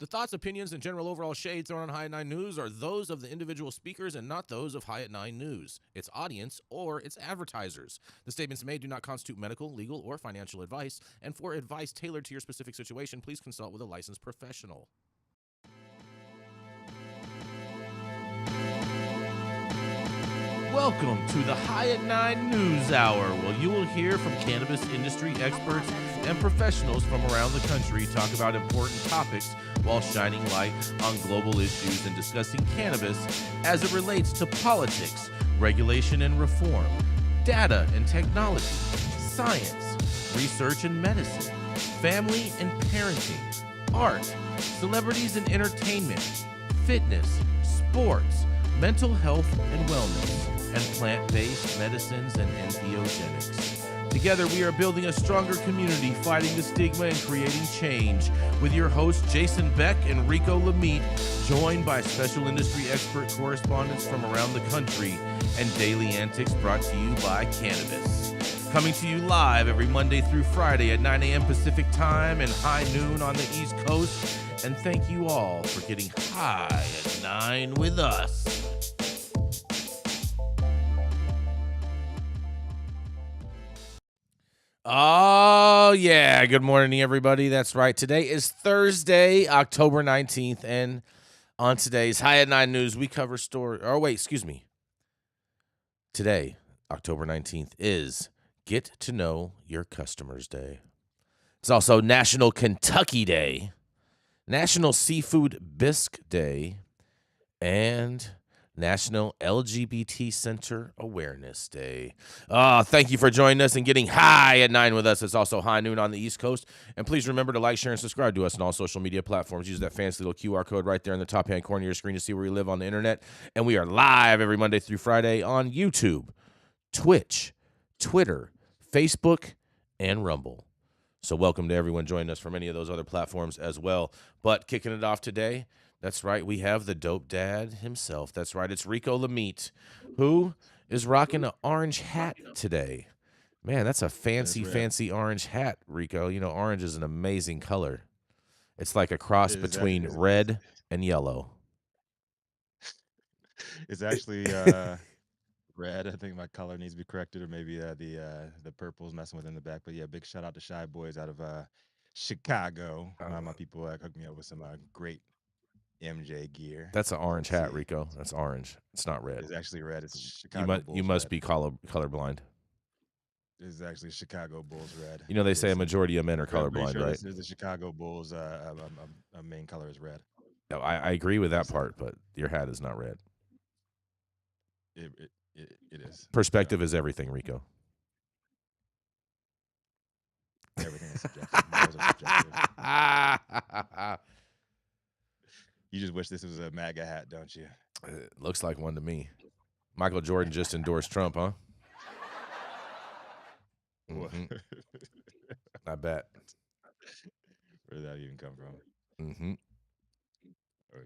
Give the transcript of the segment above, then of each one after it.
The thoughts, opinions, and general overall shade thrown on High at 9 News are those of the individual speakers and not those of High at 9 News, its audience, or its advertisers. The statements made do not constitute medical, legal, or financial advice, and for advice tailored to your specific situation, please consult with a licensed professional. Welcome to the High at 9 News Hour, where you will hear from cannabis industry experts and professionals from around the country talk about important topics while shining light on global issues and discussing cannabis as it relates to politics, regulation and reform, data and technology, science, research and medicine, family and parenting, art, celebrities and entertainment, fitness, sports, mental health and wellness, and plant-based medicines and entheogenics. Together, we are building a stronger community, fighting the stigma and creating change. With your hosts, Jason Beck and Rico Lamitte, joined by special industry expert correspondents from around the country, and daily antics brought to you by Cannabis. Coming to you live every Monday through Friday at 9 a.m. Pacific Time and high noon on the East Coast. And thank you all for getting high at 9 with us. Oh, yeah. Good morning, everybody. That's right. Today is Thursday, October 19th. And on today's High at 9 News, we cover story. Oh, wait, excuse me. Today, October 19th, is Get to Know Your Customers Day. It's also National Kentucky Day, National Seafood Bisque Day, and National LGBT Center Awareness Day. Thank you for joining us and getting high at 9 with us. It's also high noon on the East Coast. And please remember to like, share, and subscribe to us on all social media platforms. Use that fancy little QR code right there in the top-hand corner of your screen to see where we live on the internet. And we are live every Monday through Friday on YouTube, Twitch, Twitter, Facebook, and Rumble. So welcome to everyone joining us from any of those other platforms as well. But kicking it off today, that's right, we have the dope dad himself. That's right, it's Rico Lamitte, who is rocking an orange hat today. Man, that's a fancy orange hat, Rico. You know, orange is an amazing color. It's like a cross between red and yellow. It's actually red. I think my color needs to be corrected, or maybe the purple's messing with in the back. But yeah, big shout out to Shy Boys out of Chicago. My people hooked me up with some great MJ gear. That's an orange hat, Rico. That's orange. It's not red. It's actually red. It's Chicago Bulls You must red. be colorblind. It's actually Chicago Bulls red. You know, they say a majority of men are colorblind, sure right? This is the Chicago Bulls. Main color is red. No, I agree with that part, but your hat is not red. It is. Perspective is everything, Rico. Everything is subjective. Morals are subjective. You just wish this was a MAGA hat, don't you? It looks like one to me. Michael Jordan just endorsed Trump, huh? Mm-hmm. I bet. Where did that even come from? Mm-hmm. Are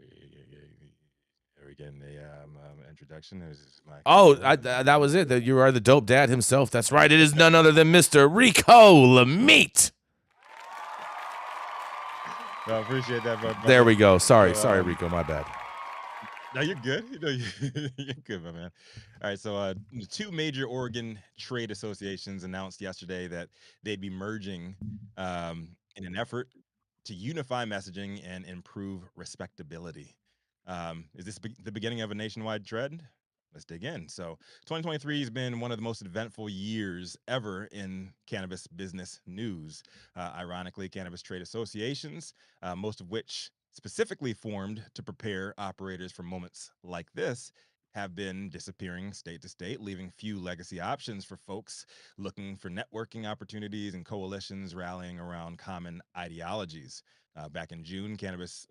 we getting the introduction? That was it. That you are the dope dad himself. That's right. It is none other than Mr. Rico Lamitte. I appreciate that, brother. There we go. Sorry, Rico. My bad. No, you're good. You're good, my man. All right, so two major Oregon trade associations announced yesterday that they'd be merging in an effort to unify messaging and improve respectability. Is this the beginning of a nationwide trend? Let's dig in. So 2023 has been one of the most eventful years ever in cannabis business news. Ironically, cannabis trade associations, most of which specifically formed to prepare operators for moments like this, have been disappearing state to state, leaving few legacy options for folks looking for networking opportunities and coalitions rallying around common ideologies. Back in June, cannabis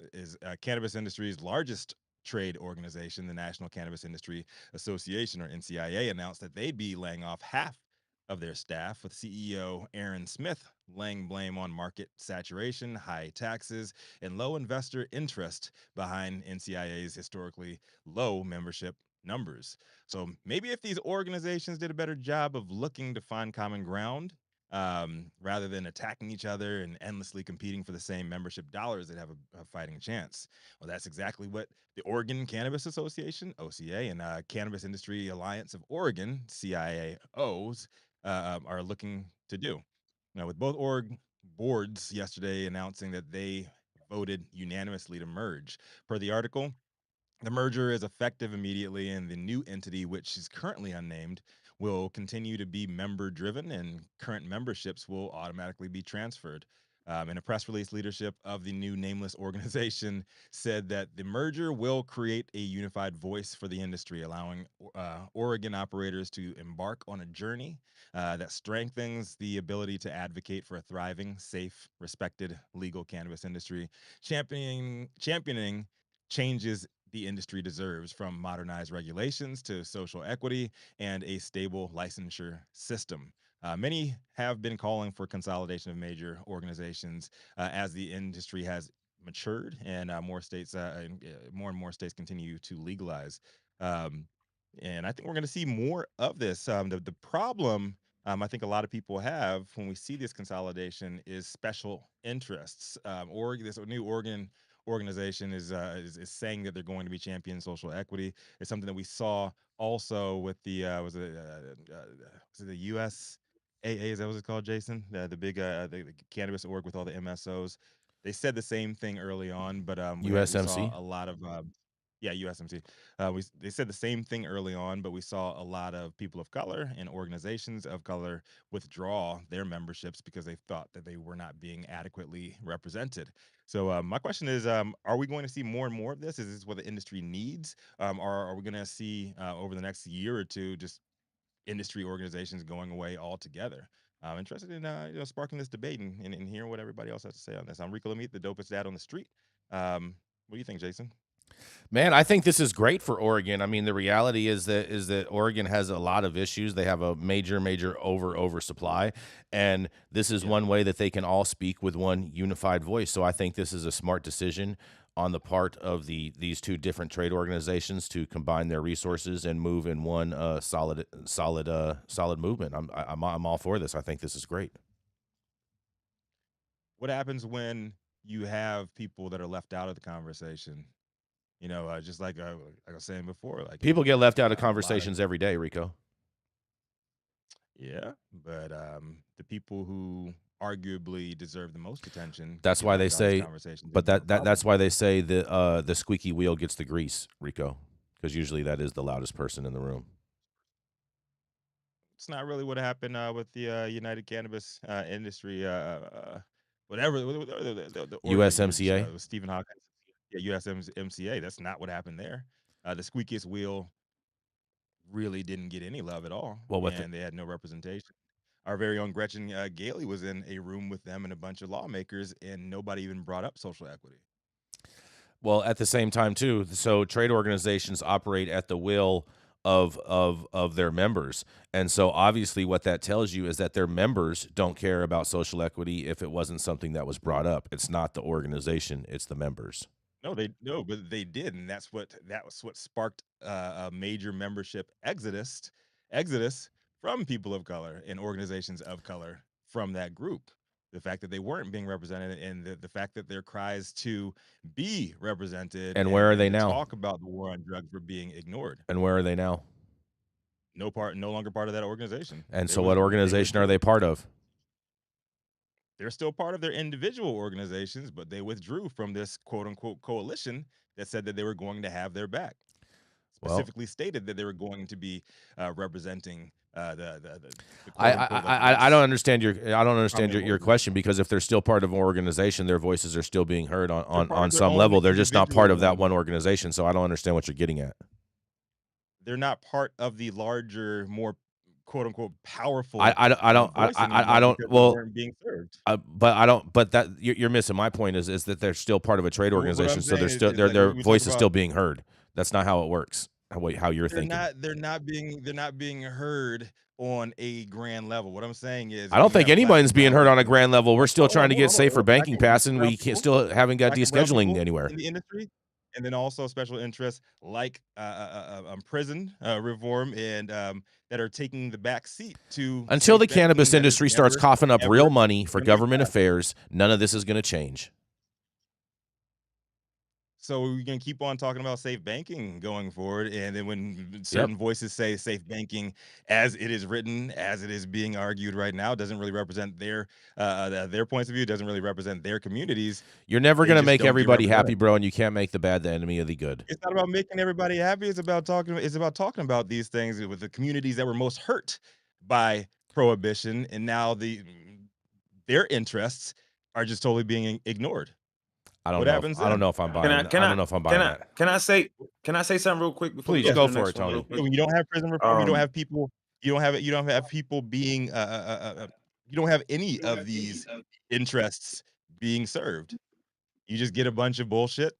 industry's largest trade organization, the National Cannabis Industry Association, or NCIA, announced that they'd be laying off half of their staff, with CEO Aaron Smith laying blame on market saturation, high taxes, and low investor interest behind NCIA's historically low membership numbers. So maybe if these organizations did a better job of looking to find common ground, rather than attacking each other and endlessly competing for the same membership dollars that have a fighting chance. Well, that's exactly what the Oregon Cannabis Association, OCA, and Cannabis Industry Alliance of Oregon, CIAOs, are looking to do. Now, with both org boards yesterday announcing that they voted unanimously to merge. Per the article, the merger is effective immediately, and the new entity, which is currently unnamed, will continue to be member driven, and current memberships will automatically be transferred. In a press release, leadership of the new nameless organization said that the merger will create a unified voice for the industry, allowing Oregon operators to embark on a journey that strengthens the ability to advocate for a thriving, safe, respected legal cannabis industry, championing changes the industry deserves, from modernized regulations to social equity and a stable licensure system. Many have been calling for consolidation of major organizations as the industry has matured and more and more states continue to legalize. Um, and I think we're going to see more of this. The problem I think a lot of people have when we see this consolidation is special interests. Oregon, this new Oregon organization is saying that they're going to be championing social equity. It's something that we saw also with the was it the USAA? Is that what it's called, Jason? The big the cannabis org with all the MSOs. They said the same thing early on, but we saw USMC. a lot of yeah, USMC. They said the same thing early on, but we saw a lot of people of color and organizations of color withdraw their memberships because they thought that they were not being adequately represented. So my question is, are we going to see more and more of this? Is this what the industry needs? Or are we going to see over the next year or two just industry organizations going away altogether? I'm interested in sparking this debate and hearing what everybody else has to say on this. I'm Rico Lamitte, the dopest dad on the street. What do you think, Jason? Man, I think this is great for Oregon. I mean, the reality is that Oregon has a lot of issues. They have a major oversupply, and this is Yeah. one way that they can all speak with one unified voice. So I think this is a smart decision on the part of these two different trade organizations to combine their resources and move in one solid movement. I'm all for this. I think this is great. What happens when you have people that are left out of the conversation? Just like I was saying before, like People get left out of a lot of conversations every day, Rico. yeah, but the people who arguably deserve the most attention That's get why they left out of this say, conversation. but There's no that's problem. why they say the squeaky wheel gets the grease, Rico, because usually that is the loudest person in the room. It's not really what happened with the United Cannabis Industry, whatever the org that you're USMCA. with Stephen Hawkins, yeah, USMCA. That's not what happened there. The squeakiest wheel really didn't get any love at all, Well, with the, and they had no representation. Our very own Gretchen Gailey was in a room with them and a bunch of lawmakers, and nobody even brought up social equity. well, at the same time too. So trade organizations operate at the will of their members, and so obviously what that tells you is that their members don't care about social equity if it wasn't something that was brought up. It's not the organization; it's the members. No, but they did, and that was what sparked a major membership exodus from people of color and organizations of color from that group. The fact that they weren't being represented, and the fact that their cries to be represented And where are and they to now? talk about the war on drugs were being ignored. And where are they now? No longer part of that organization. And They so, what was they organization are withdrew. they part of? They're still part of their individual organizations, but they withdrew from this quote unquote coalition that said that they were going to have their back. Well, Specifically stated that they were going to be representing the I quote I unquote like I don't less understand prominent your voices. question, because if they're still part of an organization, their voices are still being heard on, They're on, part on of their some own level. They're just not part individual of that one. one organization. So I don't understand what you're getting at. They're not part of the larger, more quote unquote I powerful I don't voice anymore I don't because they well weren't being served. but I don't but that you're missing my point is that they're still part of a trade What I'm organization, so they're saying still is like their we talk voice is still about being heard. That's not how it works. How you're thinking. they're not being heard on a grand level. What I'm saying is I when don't you think have black anybody's and being brown heard on a people, grand level. We're like still trying to get hold on, safer banking black passing. and brown We can't people, still haven't got black and brown descheduling people anywhere. in the industry. and then also special interests like prison reform and that are taking the back seat to Until safe the banking cannabis that has industry starts never coughing up real ever money for been government prescribed. affairs, none of this is going to change. So we're gonna keep on talking about safe banking going forward, and then when Yep. certain voices say safe banking, as it is written, as it is being argued right now, doesn't really represent their points of view, doesn't really represent their communities. You're never They going to just make don't get everybody happy, represented. bro, and you can't make the bad the enemy of the good. It's not about making everybody happy. It's about talking. It's about talking about these things with the communities that were most hurt by prohibition, and now their interests are just totally being ignored. I don't What know if happens I don't then? know if I'm Can I buying. can I I don't know if I'm can buying I that. can I say something real quick before we Please go Yeah, to go the for next it, one real Tony. so quick? when you don't have prison reform, you don't have people. You don't have people being. You don't have any of these interests being served. You just get a bunch of bullshit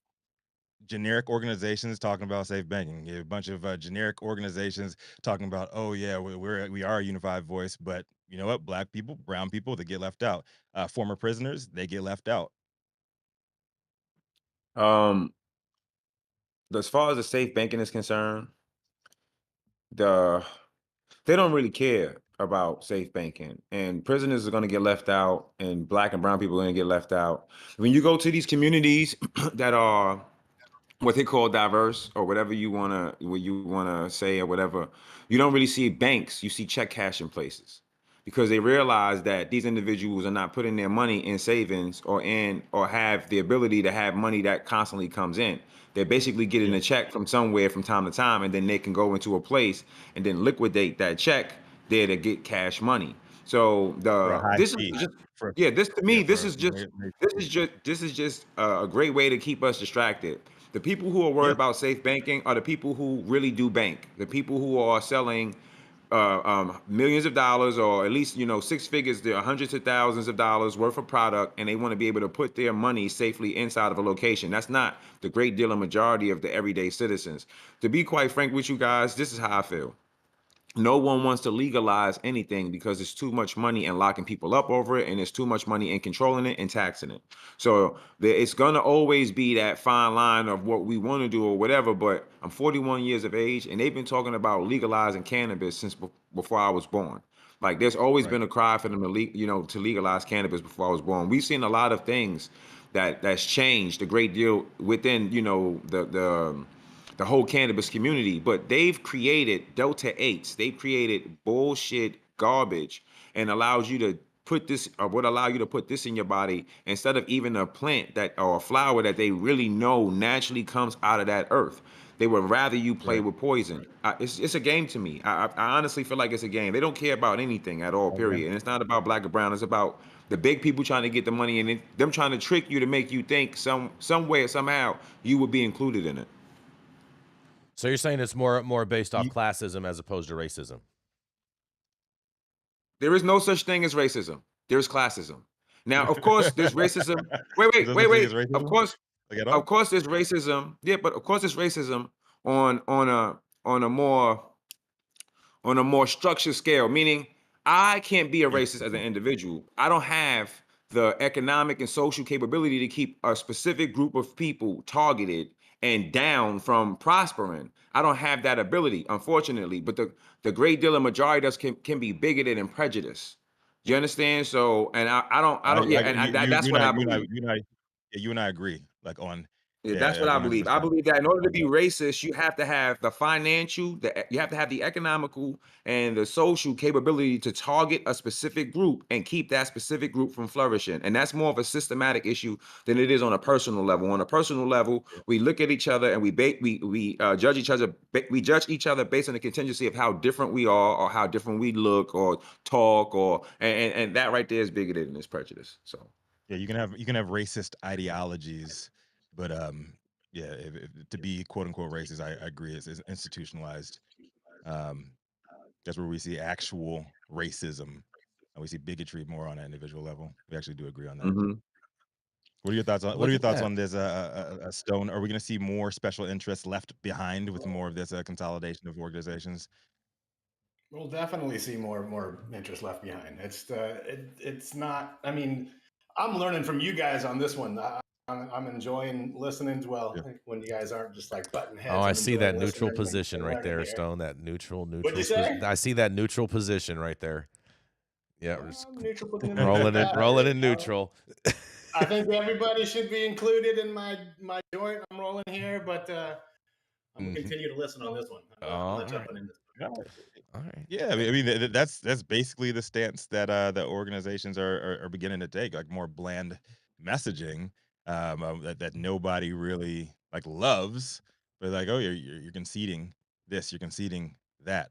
generic organizations talking about safe banking. You have a bunch of generic organizations talking about, oh yeah, we are a unified voice, but you know what? Black people, brown people, they get left out. Former prisoners, they get left out. Um, as far as the safe banking is concerned, the they don't really care about safe banking, and prisoners are going to get left out, and black and brown people are going to get left out. When you go to these communities that are what they call diverse or whatever you wanna say or whatever, you don't really see banks. You see check cashing places because they realize that these individuals are not putting their money in savings or have the ability to have money that constantly comes in. They're basically getting Yeah, a check from somewhere from time to time, and then they can go into a place and then liquidate that check there to get cash money. So for a the high this is fee. just For yeah, this to yeah, me, for this is just a great way to keep us distracted. The people who are worried yeah, about safe banking are the people who really do bank. The people who are selling millions of dollars, or at least six figures, there are hundreds of thousands of dollars worth of product, and they want to be able to put their money safely inside of a location. That's not the great deal of majority of the everyday citizens. To be quite frank with you guys, this is how I feel. No one wants to legalize anything because there's too much money in locking people up over it, and there's too much money in controlling it and taxing it. So it's gonna always be that fine line of what we want to do or whatever. But I'm 41 years of age, and they've been talking about legalizing cannabis since before I was born. Like there's always right. been a cry for them to to legalize cannabis before I was born. We've seen a lot of things that's changed a great deal within the whole cannabis community, but they've created Delta 8s. They've created bullshit garbage and allows you to put this or would allow you to put this in your body instead of even a plant that or a flower that they really know naturally comes out of that earth. They would rather you play Right. with poison. It's a game to me. I honestly feel like it's a game. They don't care about anything at all, Oh, yeah. period. And it's not about black or brown. It's about the big people trying to get the money and them trying to trick you to make you think some way or somehow you would be included in it. So you're saying it's more based off You- classism as opposed to racism. There is no such thing as racism. There's classism. Now, of course, there's racism. Wait, There's wait, no wait, such thing wait. as racism, like at Of all. course, there's racism. Yeah, but of course, there's racism on a more on a more structured scale, meaning I can't be a Yeah, racist as an individual. I don't have the economic and social capability to keep a specific group of people targeted and down from prospering. I don't have that ability, unfortunately. But the great deal of majority of us can be bigoted and prejudiced. You understand? So, and I don't, yeah, and that's what I believe. yeah, you and I agree. Like on, Yeah, that's yeah, what I one hundred believe. I percent believe that in order to on be that. racist, you have to have the financial, you have to have the economical and the social capability to target a specific group and keep that specific group from flourishing. And that's more of a systematic issue than it is on a personal level. On a personal level, Yeah, we look at each other and we judge each other. We judge each other based on the contingency of how different we are, or how different we look, or talk, or and that right there is bigoted and is prejudice. So. yeah, you can have racist ideologies, but yeah, to be quote unquote racist, I agree, is institutionalized. Um, that's where we see actual racism, and we see bigotry more on an individual level. We actually do agree on that. Mhm. What are Look your at thoughts that. on this Stone? Are we going to see more special interests left behind with more of this consolidation of organizations? We'll definitely see more interest left behind. It's not. I mean, I'm learning from you guys on this one. I'm enjoying listening when you guys aren't just like butting heads. Oh, I I'm see enjoying that neutral listening position and right learning there, here. Stone. That neutral. What'd you say? I see that neutral position right there. Yeah, we're just Neutral putting in rolling that. in neutral. I think everybody should be included in my joint. I'm rolling here, but I'm gonna continue to listen on this one. I'm not jumping in this one. All right. Yeah, I mean that's basically the stance that the organizations are beginning to take, like more bland messaging that nobody really like loves, but like, oh, you're conceding this, you're conceding that.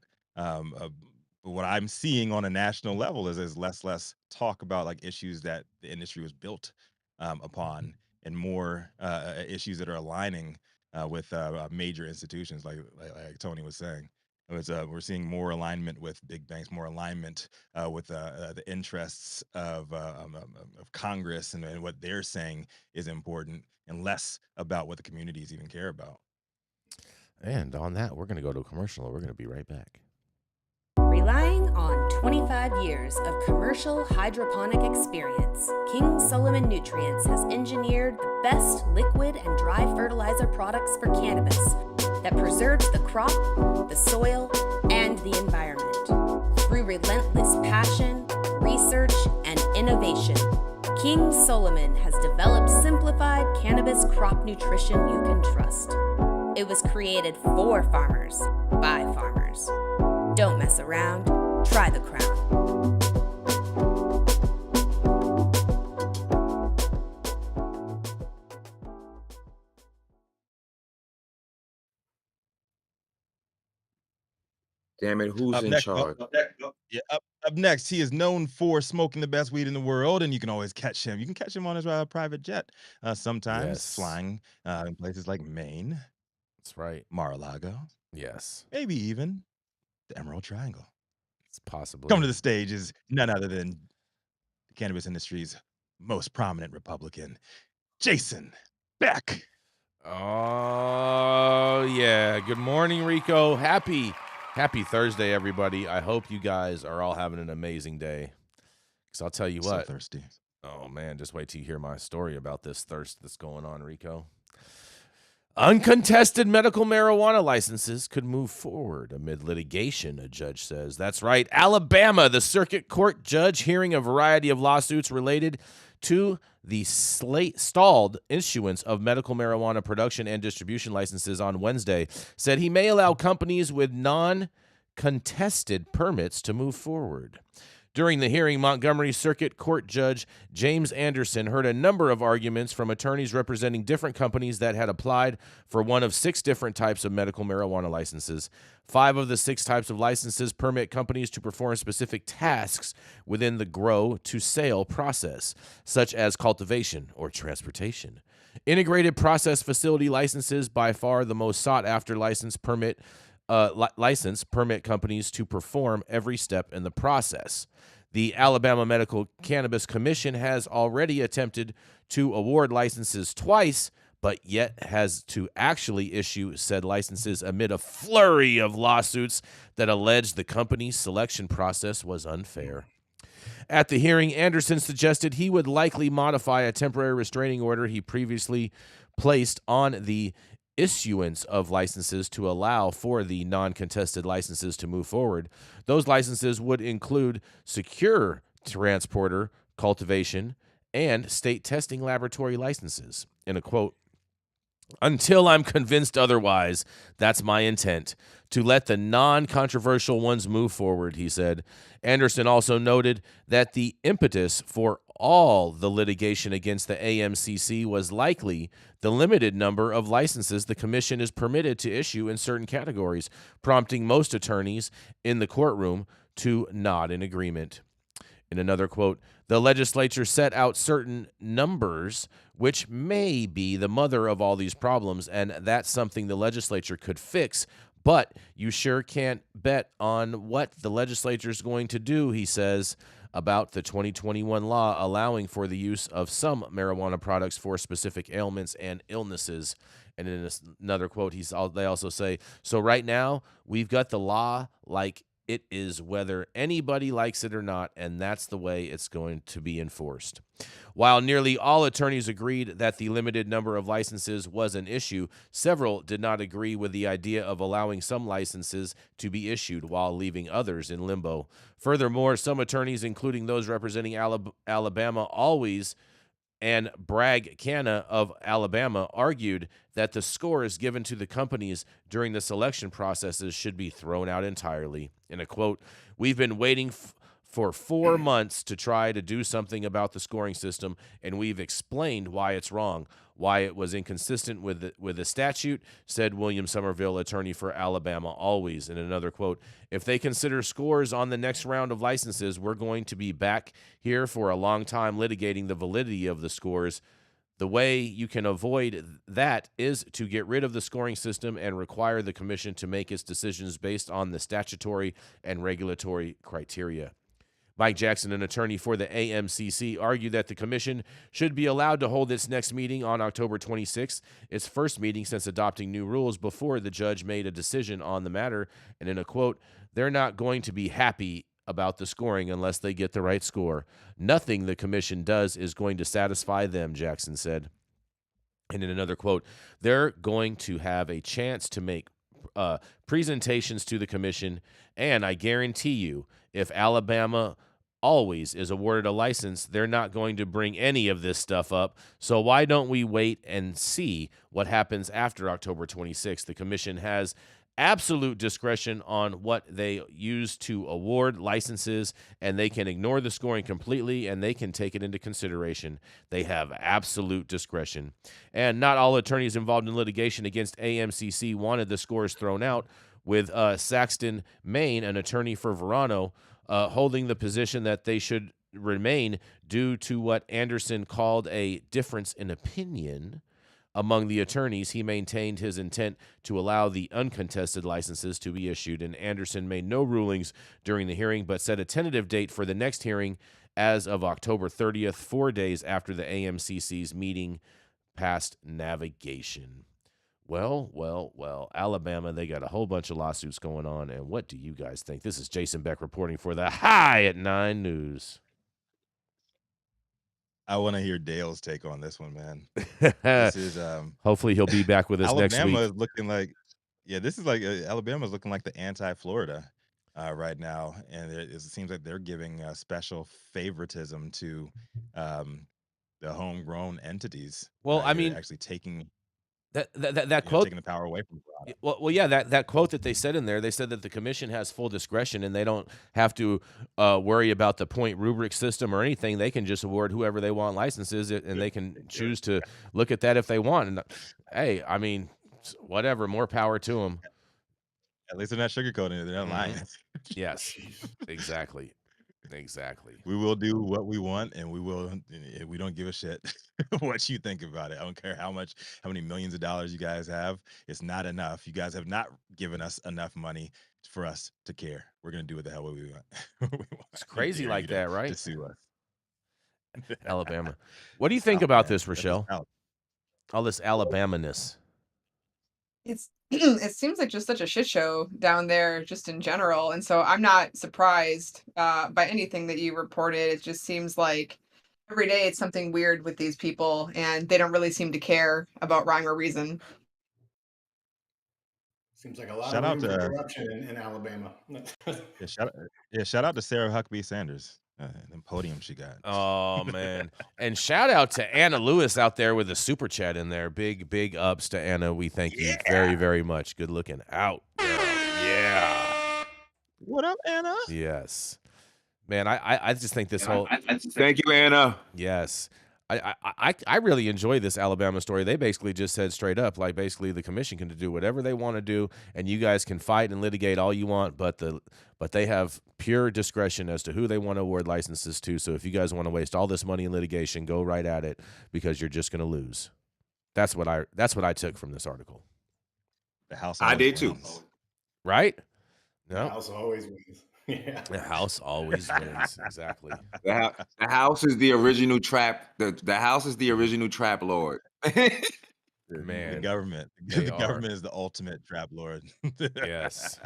But what I'm seeing on a national level is less talk about like issues that the industry was built upon, and more issues that are aligning with major institutions, like Tony was saying. We're seeing more alignment with big banks, more alignment with the interests of Congress and what they're saying is important, and less about what the communities even care about. And on that, we're going to go to a commercial, and we're going to be right back. Relying on 25 years of commercial hydroponic experience, King Solomon Nutrients has engineered the best liquid and dry fertilizer products for cannabis that preserves the crop, the soil, and the environment. Through relentless passion, research, and innovation, King Solomon has developed simplified cannabis crop nutrition you can trust. It was created for farmers, by farmers. Don't mess around. Try the crown. Damn it, who's in charge? Up next, he is known for smoking the best weed in the world, and you can always catch him. You can catch him on his private jet, sometimes flying in places like Maine. That's right. Mar-a-Lago. Yes. Maybe even the Emerald Triangle. It's possible. Coming to the stage is none other than the cannabis industry's most prominent Republican, Jason Beck. Oh, yeah. Good morning, Rico. Happy Thursday, everybody. I hope you guys are all having an amazing day. Because I'll tell you what. So thirsty. Oh, man. Just wait till you hear my story about this thirst that's going on, Rico. Uncontested medical marijuana licenses could move forward amid litigation, a judge says. That's right. Alabama, the circuit court judge hearing a variety of lawsuits related to the stalled issuance of medical marijuana production and distribution licenses on Wednesday, said he may allow companies with non-contested permits to move forward. During the hearing, Montgomery Circuit Court Judge James Anderson heard a number of arguments from attorneys representing different companies that had applied for one of 6 different types of medical marijuana licenses. 5 of the 6 types of licenses permit companies to perform specific tasks within the grow to sale process, such as cultivation or transportation. Integrated process facility licenses, by far the most sought-after license permit companies to perform every step in the process. The Alabama Medical Cannabis Commission has already attempted to award licenses twice, but yet has to actually issue said licenses amid a flurry of lawsuits that allege the company's selection process was unfair. At the hearing, Anderson suggested he would likely modify a temporary restraining order he previously placed on the issuance of licenses to allow for the non-contested licenses to move forward. Those licenses would include secure transporter, cultivation, and state testing laboratory licenses. In a quote, "Until I'm convinced otherwise, that's my intent, to let the non-controversial ones move forward," he said. Anderson also noted that the impetus for all the litigation against the AMCC was likely the limited number of licenses the commission is permitted to issue in certain categories, prompting most attorneys in the courtroom to nod in agreement. In another quote, "The legislature set out certain numbers which may be the mother of all these problems, and that's something the legislature could fix, but you sure can't bet on what the legislature is going to do," he says, about the 2021 law allowing for the use of some marijuana products for specific ailments and illnesses. And in another quote, they also say, "So right now, we've got the law like It is whether anybody likes it or not, and that's the way it's going to be enforced. While nearly all attorneys agreed that the limited number of licenses was an issue, several did not agree with the idea of allowing some licenses to be issued while leaving others in limbo. Furthermore, some attorneys, including those representing Alabama Always and Bragg Canna of Alabama, argued that the scores given to the companies during the selection processes should be thrown out entirely. In a quote, "We've been waiting for 4 months to try to do something about the scoring system, and we've explained why it's wrong, why it was inconsistent with the statute," said William Somerville, attorney for Alabama Always. In another quote, "If they consider scores on the next round of licenses, we're going to be back here for a long time litigating the validity of the scores. The way you can avoid that is to get rid of the scoring system and require the commission to make its decisions based on the statutory and regulatory criteria." Mike Jackson, an attorney for the AMCC, argued that the commission should be allowed to hold its next meeting on October 26th, its first meeting since adopting new rules before the judge made a decision on the matter. And in a quote, "They're not going to be happy about the scoring unless they get the right score. Nothing the commission does is going to satisfy them," Jackson said. And in another quote, "They're going to have a chance to make presentations to the commission, and I guarantee you, if Alabama Always is awarded a license, they're not going to bring any of this stuff up. So why don't we wait and see what happens after October 26th? The commission has absolute discretion on what they use to award licenses, and they can ignore the scoring completely, and they can take it into consideration. They have absolute discretion." And not all attorneys involved in litigation against AMCC wanted the scores thrown out, with Saxton Maine, an attorney for Verano, holding the position that they should remain due to what Anderson called a difference in opinion among the attorneys. He maintained his intent to allow the uncontested licenses to be issued, and Anderson made no rulings during the hearing, but set a tentative date for the next hearing as of October 30th, 4 days after the AMCC's meeting passed navigation. Well, Alabama, they got a whole bunch of lawsuits going on, and what do you guys think? This is Jason Beck reporting for the High at 9 News. I want to hear Dale's take on this one, man. This is Hopefully he'll be back with us next week. Alabama is looking like, this is like Alabama is looking like the anti-Florida right now, and it seems like they're giving special favoritism to the homegrown entities. Well, I mean, actually taking that quote, taking the power away from product. Well, yeah, that quote that they said in there, they said that the commission has full discretion and they don't have to worry about the point rubric system or anything. They can just award whoever they want licenses, and they can choose to look at that if they want. And hey, I mean, whatever, more power to them. At least they're not sugarcoating it. They're not lying. Yes, exactly. We will do what we want, and we don't give a shit what you think about it. I don't care how many millions of dollars you guys have. It's not enough. You guys have not given us enough money for us to care. We're gonna do what the hell we want. It's crazy like that, right? To sue us. Alabama. What do you think about this, Rachelle? All this Alabama-ness. It seems like just such a shit show down there just in general, and so I'm not surprised by anything that you reported. It just seems like every day it's something weird with these people, and they don't really seem to care about rhyme or reason. Seems like a lot of room for corruption in Alabama. Shout out to Sarah Huckabee Sanders. The podium she got. Oh man. And shout out to Anna Lewis out there with a super chat in there. Big ups to Anna. We thank you very, very much. Good looking out. Yeah. What up, Anna? Yes. Man, I just think this whole Thank you, Anna. Yes. I really enjoy this Alabama story. They basically just said straight up, like, basically the commission can do whatever they want to do, and you guys can fight and litigate all you want, but they have pure discretion as to who they want to award licenses to. So if you guys want to waste all this money in litigation, go right at it, because you're just going to lose. That's what I took from this article. The House. I did wins. too. Right? No. The House always wins. Yeah. The House always wins. Exactly. The House is the original trap. The House is the original trap lord. Man, the government. The government is the ultimate trap lord. Yes.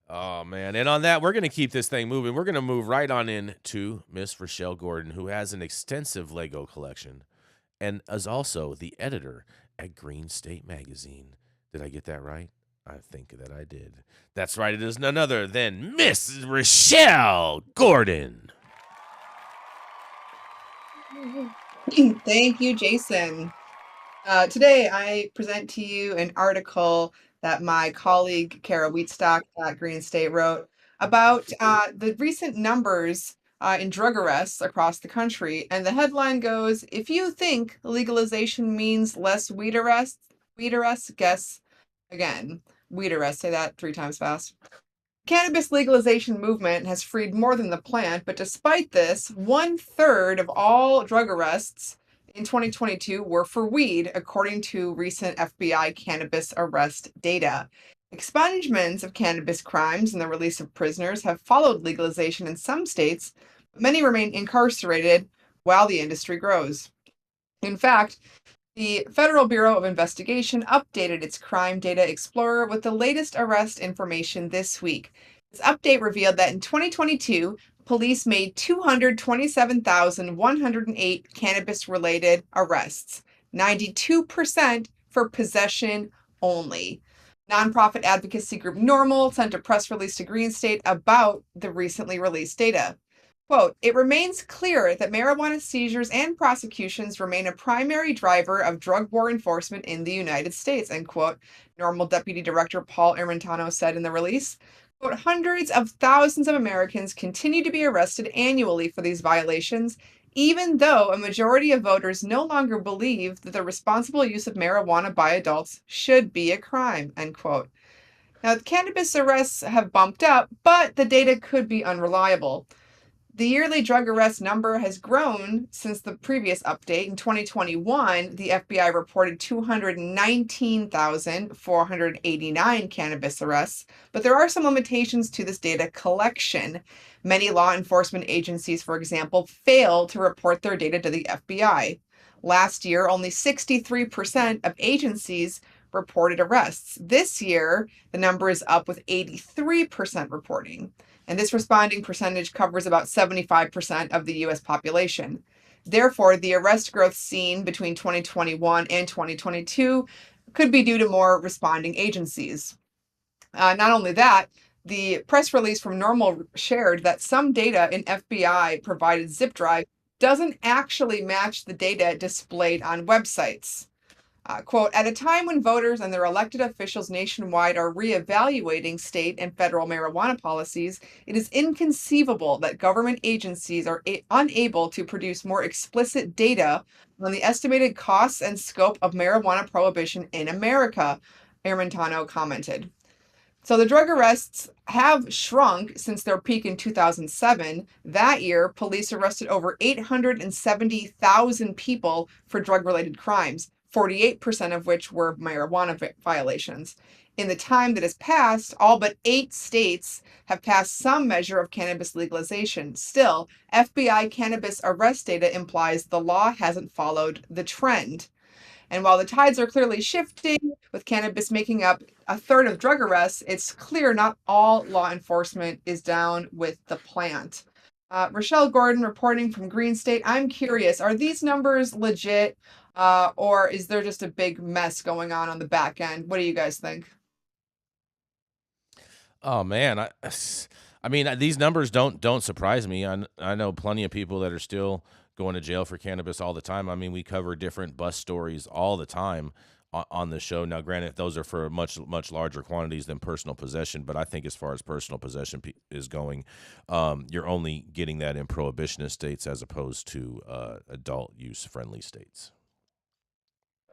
Oh, man. And on that, we're going to keep this thing moving. We're going to move right on in to Miss Rachelle Gordon, who has an extensive Lego collection and is also the editor at Green State Magazine. Did I get that right? I think that I did. That's right. It is none other than Miss Rachelle Gordon. Thank you, Jason. Today, I present to you an article that my colleague Kara Wheatstock at Green State wrote about the recent numbers in drug arrests across the country. And the headline goes, "If you think legalization means less weed arrests, guess again. Weed arrests, say that 3 times fast. Cannabis legalization movement has freed more than the plant, but despite this, 1/3 of all drug arrests in 2022 were for weed, according to recent FBI cannabis arrest data. Expungements of cannabis crimes and the release of prisoners have followed legalization in some states, but many remain incarcerated while the industry grows. In fact, the Federal Bureau of Investigation updated its Crime Data Explorer with the latest arrest information this week. This update revealed that in 2022, police made 227,108 cannabis-related arrests, 92% for possession only. Nonprofit advocacy group NORML sent a press release to Green State about the recently released data. Quote, "It remains clear that marijuana seizures and prosecutions remain a primary driver of drug war enforcement in the United States," end quote, NORML Deputy Director Paul Armentano said in the release. Quote, "Hundreds of thousands of Americans continue to be arrested annually for these violations, even though a majority of voters no longer believe that the responsible use of marijuana by adults should be a crime," end quote. Now, the cannabis arrests have bumped up, but the data could be unreliable. The yearly drug arrest number has grown since the previous update. In 2021, the FBI reported 219,489 cannabis arrests, but there are some limitations to this data collection. Many law enforcement agencies, for example, fail to report their data to the FBI. Last year, only 63% of agencies reported arrests. This year, the number is up with 83% reporting. And this responding percentage covers about 75% of the US population. Therefore, the arrest growth seen between 2021 and 2022 could be due to more responding agencies. Not only that, the press release from NORML shared that some data in FBI provided zip drive doesn't actually match the data displayed on websites. Quote, "At a time when voters and their elected officials nationwide are reevaluating state and federal marijuana policies, it is inconceivable that government agencies are unable to produce more explicit data on the estimated costs and scope of marijuana prohibition in America," Armentano commented. So the drug arrests have shrunk since their peak in 2007. That year, police arrested over 870,000 people for drug-related crimes, 48% of which were marijuana violations. In the time that has passed, all but 8 states have passed some measure of cannabis legalization. Still, FBI cannabis arrest data implies the law hasn't followed the trend. And while the tides are clearly shifting, with cannabis making up 1/3 of drug arrests, it's clear not all law enforcement is down with the plant. Rachelle Gordon reporting from Green State. I'm curious, are these numbers legit, or is there just a big mess going on the back end? What do you guys think? Oh, man. I mean, these numbers don't surprise me. I know plenty of people that are still going to jail for cannabis all the time. I mean, we cover different bust stories all the time on the show. Now, granted, those are for much larger quantities than personal possession, but I think as far as personal possession is going, you're only getting that in prohibitionist states as opposed to adult use friendly states.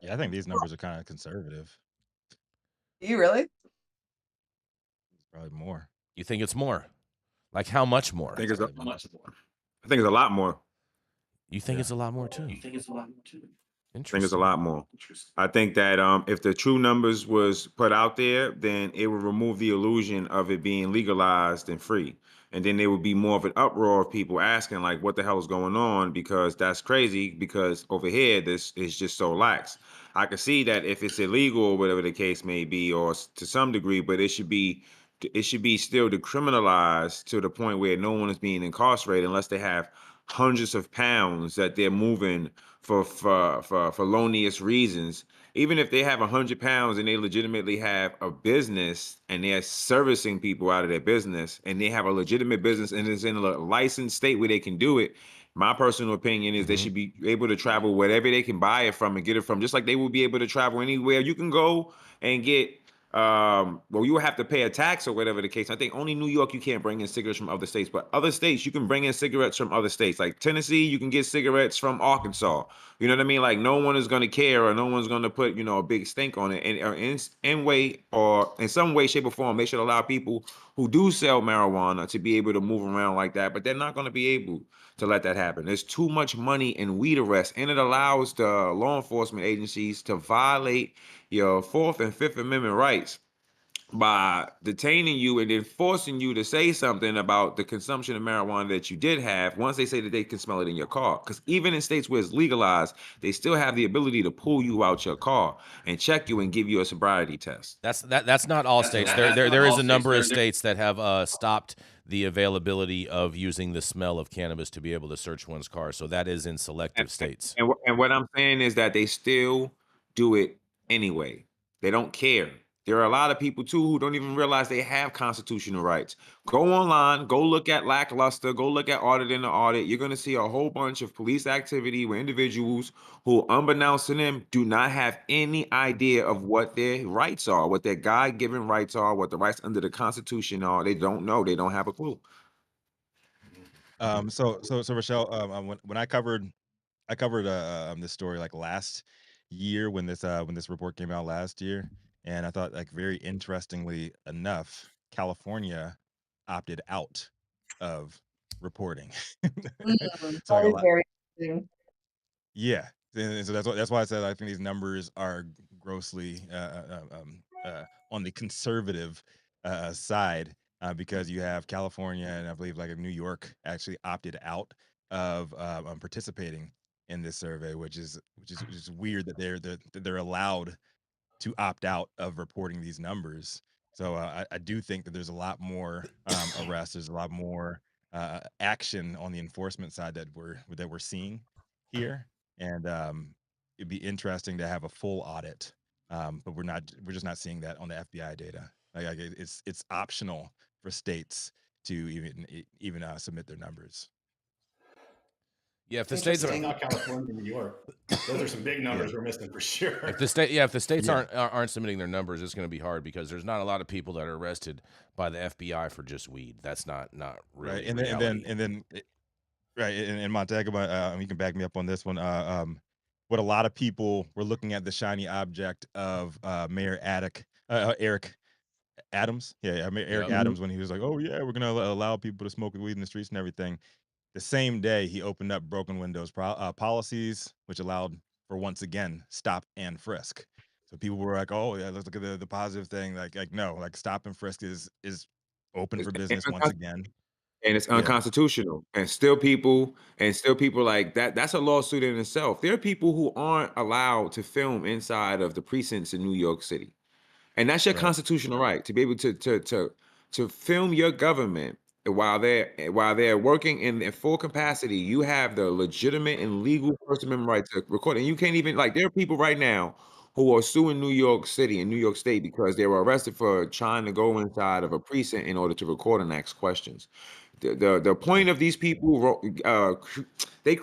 Yeah, I think these numbers are kind of conservative. You really? Probably more. You think it's more? Like how much more? I think it's a lot more. You think Yeah. it's a lot more too? I think it's a Interesting. lot more. I think that if the true numbers was put out there, then it would remove the illusion of it being legalized and free. And then there would be more of an uproar of people asking, like, what the hell is going on? Because that's crazy, because over here, this is just so lax. I can see that if it's illegal or whatever the case may be, or to some degree, but it should be it should be still decriminalized to the point where no one is being incarcerated unless they have hundreds of pounds that they're moving for felonious reasons. Even if they have 100 pounds and they legitimately have a business and they're servicing people out of their business and they have a legitimate business and it's in a licensed state where they can do it, my personal opinion is they should be able to travel wherever they can buy it from and get it from, just like they will be able to travel anywhere. You can go and get well, you will have to pay a tax or whatever the case. I think only New York you can't bring in cigarettes from other states, but other states you can bring in cigarettes from other states. Like Tennessee, you can get cigarettes from Arkansas. You know what I mean? Like no one is going to care, or no one's going to put a big stink on it. And in some way, shape, or form, they should allow people who do sell marijuana to be able to move around like that. But they're not going to be able to let that happen. There's too much money in weed arrests, and it allows the law enforcement agencies to violate your Fourth and Fifth Amendment rights by detaining you and then forcing you to say something about the consumption of marijuana that you did have once they say that they can smell it in your car. Because even in states where it's legalized, they still have the ability to pull you out your car and check you and give you a sobriety test. That's not all states. There is a number of states that have stopped the availability of using the smell of cannabis to be able to search one's car. So that is in selective states. And what I'm saying is that they still do it anyway. They don't care. There are a lot of people too who don't even realize they have constitutional rights. Go online, go look at Lackluster, go look at Audit in the Audit. You're going to see a whole bunch of police activity where individuals who, unbeknownst to them, do not have any idea of what their rights are, what their God-given rights are, what the rights under the Constitution are. They don't know. They don't have a clue. So Rachelle, when I covered this story like last year when this report came out last year, and I thought, like, very interestingly enough, California opted out of reporting. So like That a is lot, very interesting. yeah. And so that's why I said I think these numbers are grossly on the conservative side, because you have California and I believe like New York actually opted out of participating in this survey, which is weird that they're allowed to opt out of reporting these numbers. So I do think that there's a lot more arrests. There's a lot more action on the enforcement side that we're seeing here, and it'd be interesting to have a full audit. But we're just not seeing that on the FBI data. Like it's optional for states to even submit their numbers. Yeah, if the states It's are, not California and New York. Those are some big numbers we're missing for sure. if the states aren't submitting their numbers, it's going to be hard because there's not a lot of people that are arrested by the FBI for just weed. That's not really Right, and reality. then right, and Montaga, you can back me up on this one. What a lot of people were looking at the shiny object of Mayor Eric Adams. Yeah, Eric Yep. Adams, when he was like, "Oh yeah, we're gonna allow people to smoke weed in the streets and everything." The same day, he opened up broken windows policies, which allowed for, once again, stop and frisk. So people were like, "Oh yeah, let's look at the positive thing." Like no, like stop and frisk is open for business once again. And it's Yeah, unconstitutional. And still people like that. That's a lawsuit in itself. There are people who aren't allowed to film inside of the precincts in New York City. And that's your right. constitutional right to be able to film your government while they're working in full capacity. You have the legitimate and legal First Amendment right to record. And you can't even, like, there are people right now who are suing New York City and New York State because they were arrested for trying to go inside of a precinct in order to record and ask questions. The point of these people, they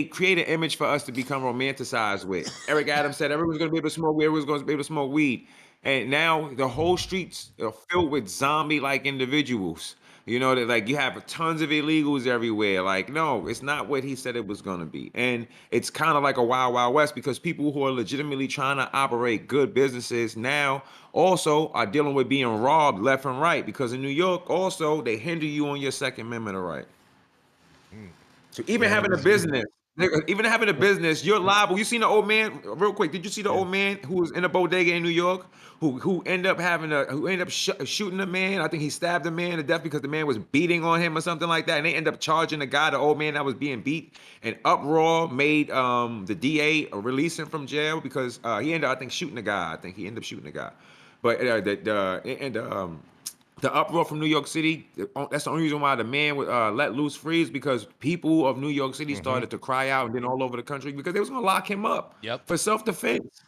create an image for us to become romanticized with. Eric Adams said everyone's going to be able to smoke weed, everyone's going to be able to smoke weed, and now the whole streets are filled with zombie-like individuals. You know that, like, you have tons of illegals everywhere. Like, no, it's not what he said it was going to be, and it's kind of like a wild, wild west because people who are legitimately trying to operate good businesses now also are dealing with being robbed left and right because in New York also they hinder you on your Second Amendment right. So even Yeah, and having a business, even having a business, you're liable. You seen the old man, real quick? Did you see the yeah. old man who was in a bodega in New York, who ended up shooting a man? I think he stabbed a man to death because the man was beating on him or something like that, and they end up charging the old man that was being beat. And uproar made the DA release him from jail because he ended up, I think, shooting the guy. I think he ended up shooting the guy, but the uproar from New York City, that's the only reason why the man would let loose freeze, because people of New York City started to cry out, and then all over the country, because they was gonna lock him up for self-defense.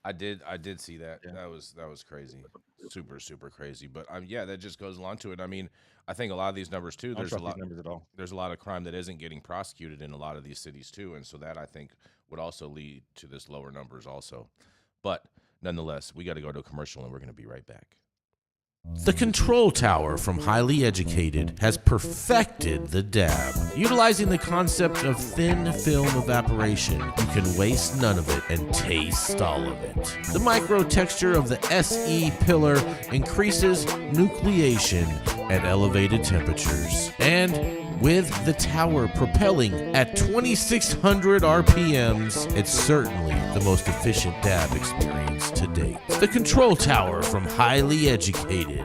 I did see that. Yeah. That was crazy. Super crazy. But yeah, that just goes along to it. I mean, I think a lot of these numbers too, I don't trust these numbers at all. there's a lot of crime that isn't getting prosecuted in a lot of these cities too, and so that I think would also lead to this lower numbers also. But nonetheless, we got to go to a commercial and we're going to be right back. The Control Tower from Highly Educated has perfected the dab. Utilizing the concept of thin film evaporation, you can waste none of it and taste all of it. The micro texture of the SE pillar increases nucleation at elevated temperatures. And with the tower propelling at 2,600 RPMs, it's certainly the most efficient dab experience to date. The Control Tower from Highly Educated.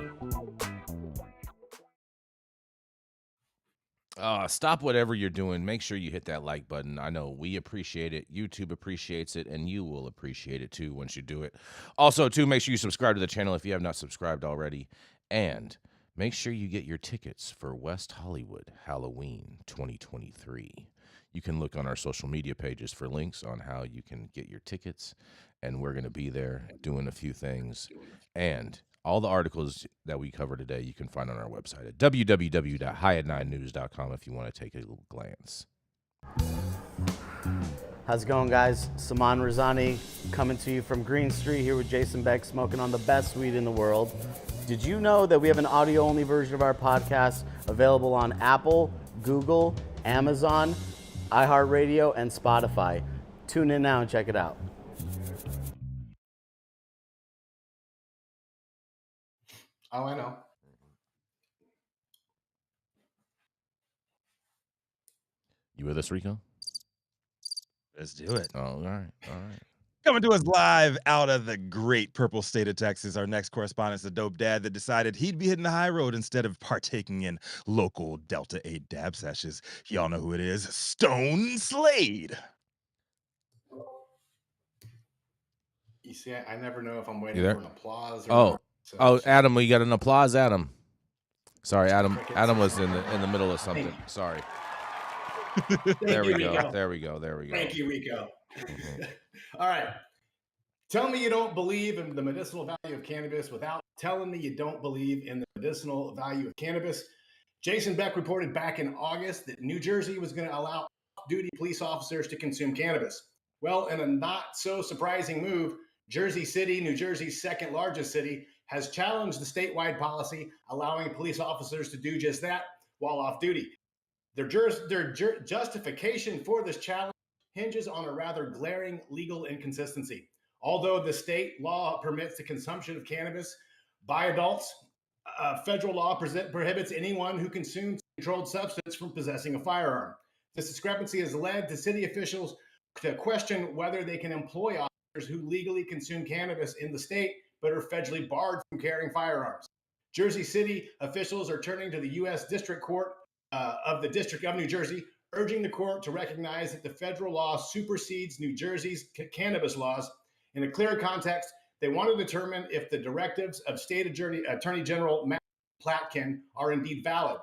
Stop whatever you're doing. Make sure you hit that like button. I know we appreciate it. YouTube appreciates it, and you will appreciate it too once you do it. Also, too, make sure you subscribe to the channel if you have not subscribed already. And make sure you get your tickets for West Hollywood Halloween 2023. You can look on our social media pages for links on how you can get your tickets. And we're going to be there doing a few things. And all the articles that we cover today, you can find on our website at www.highat9news.com if you want to take a little glance. How's it going, guys? Saman Razani coming to you from Green Street here with Jason Beck, smoking on the best weed in the world. Did you know that we have an audio-only version of our podcast available on Apple, Google, Amazon, iHeartRadio, and Spotify? Tune in now and check it out. Oh, I know. You with us, Rico? Let's do it. Oh, all right. Coming to us live out of the great purple state of Texas, our next correspondent is a dope dad that decided he'd be hitting the high road instead of partaking in local Delta 8 dab sessions. Y'all know who it is, Stone Slade. You see, I never know if I'm waiting for an applause or Oh, not. So Adam, we got an applause, Adam. Sorry, Adam. Adam was in the middle of something. Sorry. There we go. Thank you, Rico. All right. Tell me you don't believe in the medicinal value of cannabis without telling me you don't believe in the medicinal value of cannabis. Jason Beck reported back in August that New Jersey was going to allow off-duty police officers to consume cannabis. Well, in a not so surprising move, Jersey City, New Jersey's second largest city, has challenged the statewide policy allowing police officers to do just that while off duty. Their justification for this challenge hinges on a rather glaring legal inconsistency. Although the state law permits the consumption of cannabis by adults, federal law prohibits anyone who consumes a controlled substance from possessing a firearm. This discrepancy has led to city officials to question whether they can employ officers who legally consume cannabis in the state but are federally barred from carrying firearms. Jersey City officials are turning to the U.S. District Court of the District of New Jersey, urging the court to recognize that the federal law supersedes New Jersey's cannabis laws. In a clear context, they want to determine if the directives of State Attorney General Matt Platkin are indeed valid.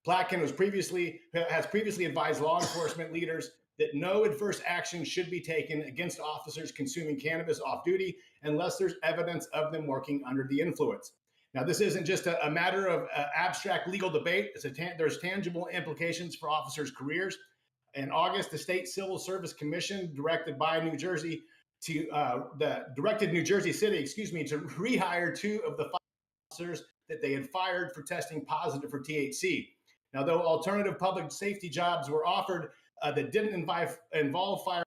Platkin has previously advised law enforcement leaders that no adverse action should be taken against officers consuming cannabis off-duty unless there's evidence of them working under the influence. Now, this isn't just a matter of abstract legal debate. There's tangible implications for officers' careers. In August, the State Civil Service Commission directed New Jersey City, to rehire 2 of the 5 officers that they had fired for testing positive for THC. Now, though alternative public safety jobs were offered that didn't involve fire,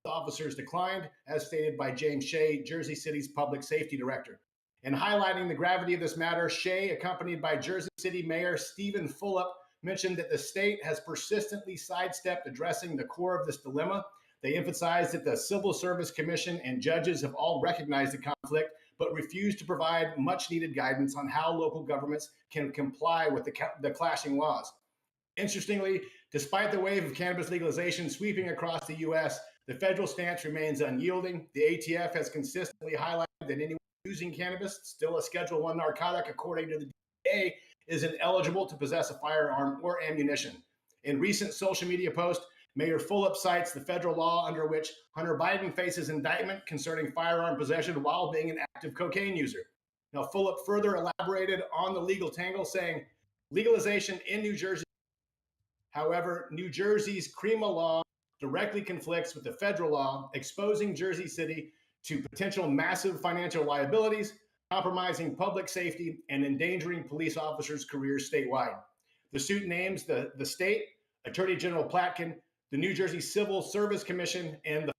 officers declined, as stated by James Shea, Jersey City's public safety director. In highlighting the gravity of this matter, Shea, accompanied by Jersey City Mayor Stephen Fulop, mentioned that the state has persistently sidestepped addressing the core of this dilemma. They emphasized that the Civil Service Commission and judges have all recognized the conflict, but refused to provide much-needed guidance on how local governments can comply with the clashing laws. Interestingly, despite the wave of cannabis legalization sweeping across the U.S., the federal stance remains unyielding. The ATF has consistently highlighted that anyone using cannabis, still a Schedule I narcotic according to the DEA, is ineligible to possess a firearm or ammunition. In recent social media post, Mayor Fulop cites the federal law under which Hunter Biden faces indictment concerning firearm possession while being an active cocaine user. Now, Fulop further elaborated on the legal tangle, saying legalization in New Jersey. However, New Jersey's CREMA law directly conflicts with the federal law, exposing Jersey City to potential massive financial liabilities, compromising public safety, and endangering police officers' careers statewide. The suit names the state, Attorney General Platkin, the New Jersey Civil Service Commission, and the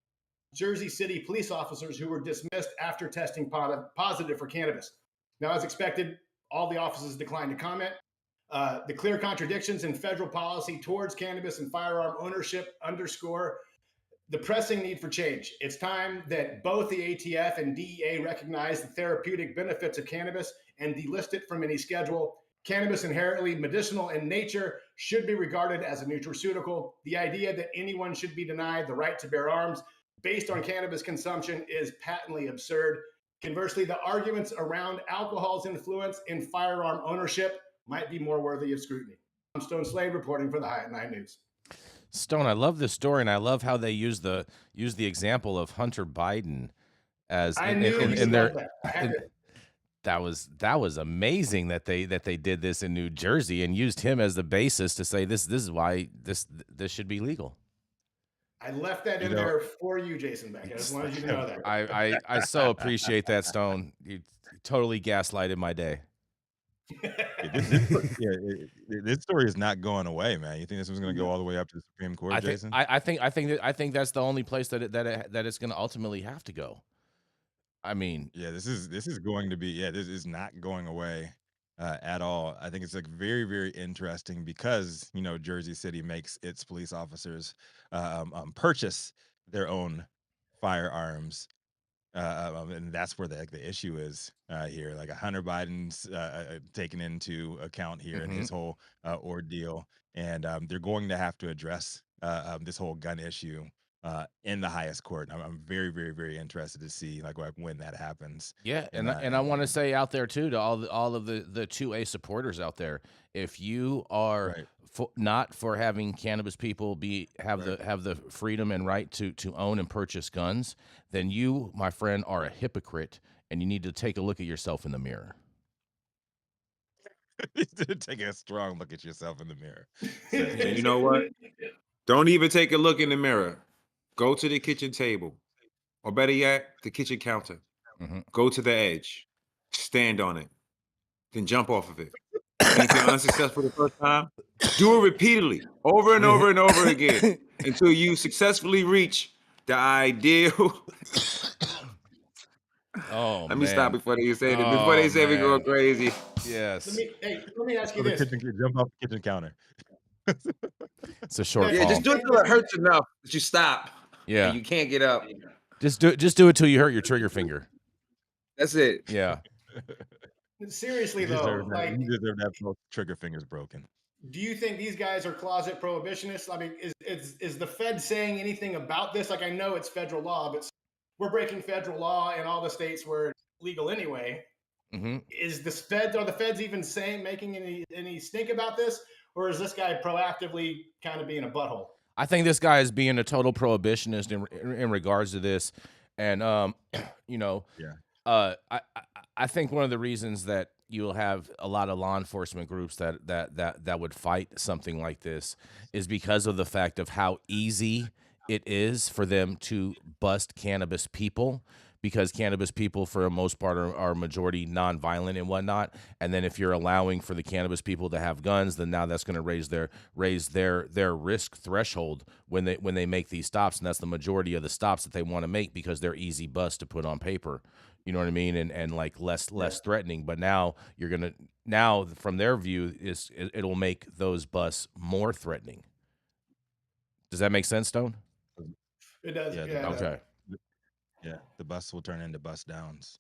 Jersey City police officers who were dismissed after testing positive for cannabis. Now, as expected, all the officers declined to comment. The clear contradictions in federal policy towards cannabis and firearm ownership underscore the pressing need for change. It's time that both the ATF and DEA recognize the therapeutic benefits of cannabis and delist it from any schedule. Cannabis, inherently medicinal in nature, should be regarded as a nutraceutical. The idea that anyone should be denied the right to bear arms based on cannabis consumption is patently absurd. Conversely, the arguments around alcohol's influence in firearm ownership might be more worthy of scrutiny. I'm Stone Slade reporting for the High at 9 News. Stone, I love this story, and I love how they use the example of Hunter Biden as in their. That was amazing that they did this in New Jersey and used him as the basis to say this is why this should be legal. I left that in there for you, Jason Beck. I just wanted you to know that. I so appreciate that, Stone. You totally gaslighted my day. This story is not going away, man. You think this was going to go all the way up to the Supreme Court, Jason? I think that's the only place that it's going to ultimately have to go. I mean, this is going to be this is not going away at all. I think it's like very, very interesting because Jersey City makes its police officers purchase their own firearms. And that's where the issue is here. Like Hunter Biden's taken into account here in his whole ordeal, and they're going to have to address this whole gun issue in the highest court. I'm very, very, very interested to see like when that happens. Yeah, and I want to say out there too to all of the 2A supporters out there, if you are not for having cannabis people have the freedom and right to own and purchase guns, then you, my friend, are a hypocrite, and you need to take a look at yourself in the mirror. Take a strong look at yourself in the mirror. And you know what? Don't even take a look in the mirror. Go to the kitchen table, or better yet, the kitchen counter. Go to the edge, stand on it, then jump off of it. And if you're unsuccessful the first time, do it repeatedly, over and over and over again, until you successfully reach the ideal. Let me stop before they say it. Before they say we go crazy. Yes. Let me ask you this. Jump off the kitchen counter. It's a short. Yeah, just do it till it hurts enough that you stop. Yeah. And you can't get up. Just do it till you hurt your trigger finger. That's it. Yeah. Seriously you though, you deserve to have both trigger fingers broken. Do you think these guys are closet prohibitionists? I mean, is the Fed saying anything about this? Like, I know it's federal law, but we're breaking federal law in all the states where it's legal anyway. Is the feds even making any stink about this, or is this guy proactively kind of being a butthole? I think this guy is being a total prohibitionist in regards to this, and I think one of the reasons that you'll have a lot of law enforcement groups that would fight something like this is because of the fact of how easy it is for them to bust cannabis people, because cannabis people for the most part are majority nonviolent and whatnot. And then if you're allowing for the cannabis people to have guns, then now that's going to raise their risk threshold when they make these stops, and that's the majority of the stops that they want to make because they're easy bust to put on paper. You know what I mean? And like less threatening. But now from their view it'll make those busts more threatening. Does that make sense, Stone? It does. Yeah. Okay. Yeah, the bus will turn into bust downs.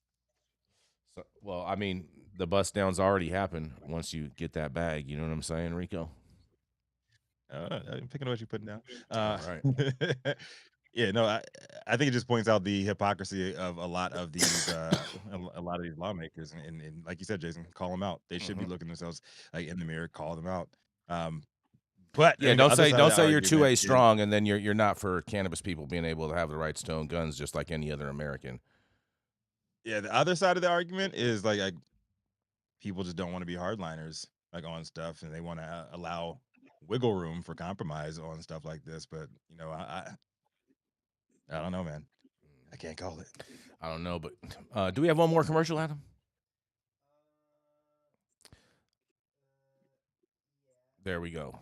So, well, I mean, the bust downs already happen once you get that bag. You know what I'm saying, Rico? I'm picking up what you're putting down. All right. Yeah, no, I think it just points out the hypocrisy of a lot of these a lot of these lawmakers, and like you said, Jason, call them out. They should be looking themselves like in the mirror, call them out. But I Yeah, mean, the don't other say side of don't the say you're argument 2A is, strong, and then you're not for cannabis people being able to have the rights to own guns just like any other American. yeah, the other side of the argument is like people just don't want to be hardliners like on stuff, and they want to allow wiggle room for compromise on stuff like this. But you know, I don't know, man. I can't call it. I don't know, but do we have one more commercial, Adam? There we go.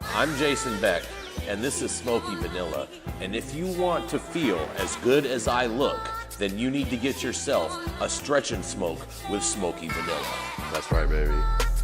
I'm Jason Beck, and this is Smoky Vanilla. And if you want to feel as good as I look, then you need to get yourself a stretch and smoke with Smoky Vanilla. That's right, baby.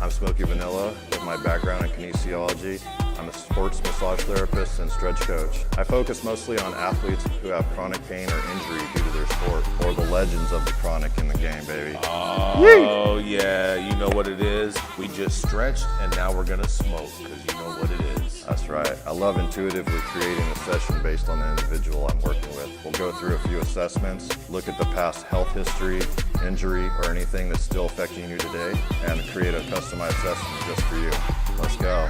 I'm Smoky Vanilla with my background in kinesiology. I'm a sports massage therapist and stretch coach. I focus mostly on athletes who have chronic pain or injury due to their sport, or the legends of the chronic in the game, baby. Oh, yeah, you know what it is. We just stretched, and now we're gonna smoke, because you know what it is. That's right. I love intuitively creating a session based on the individual I'm working with. We'll go through a few assessments, look at the past health history, injury, or anything that's still affecting you today, and create a customized session just for you. Let's go.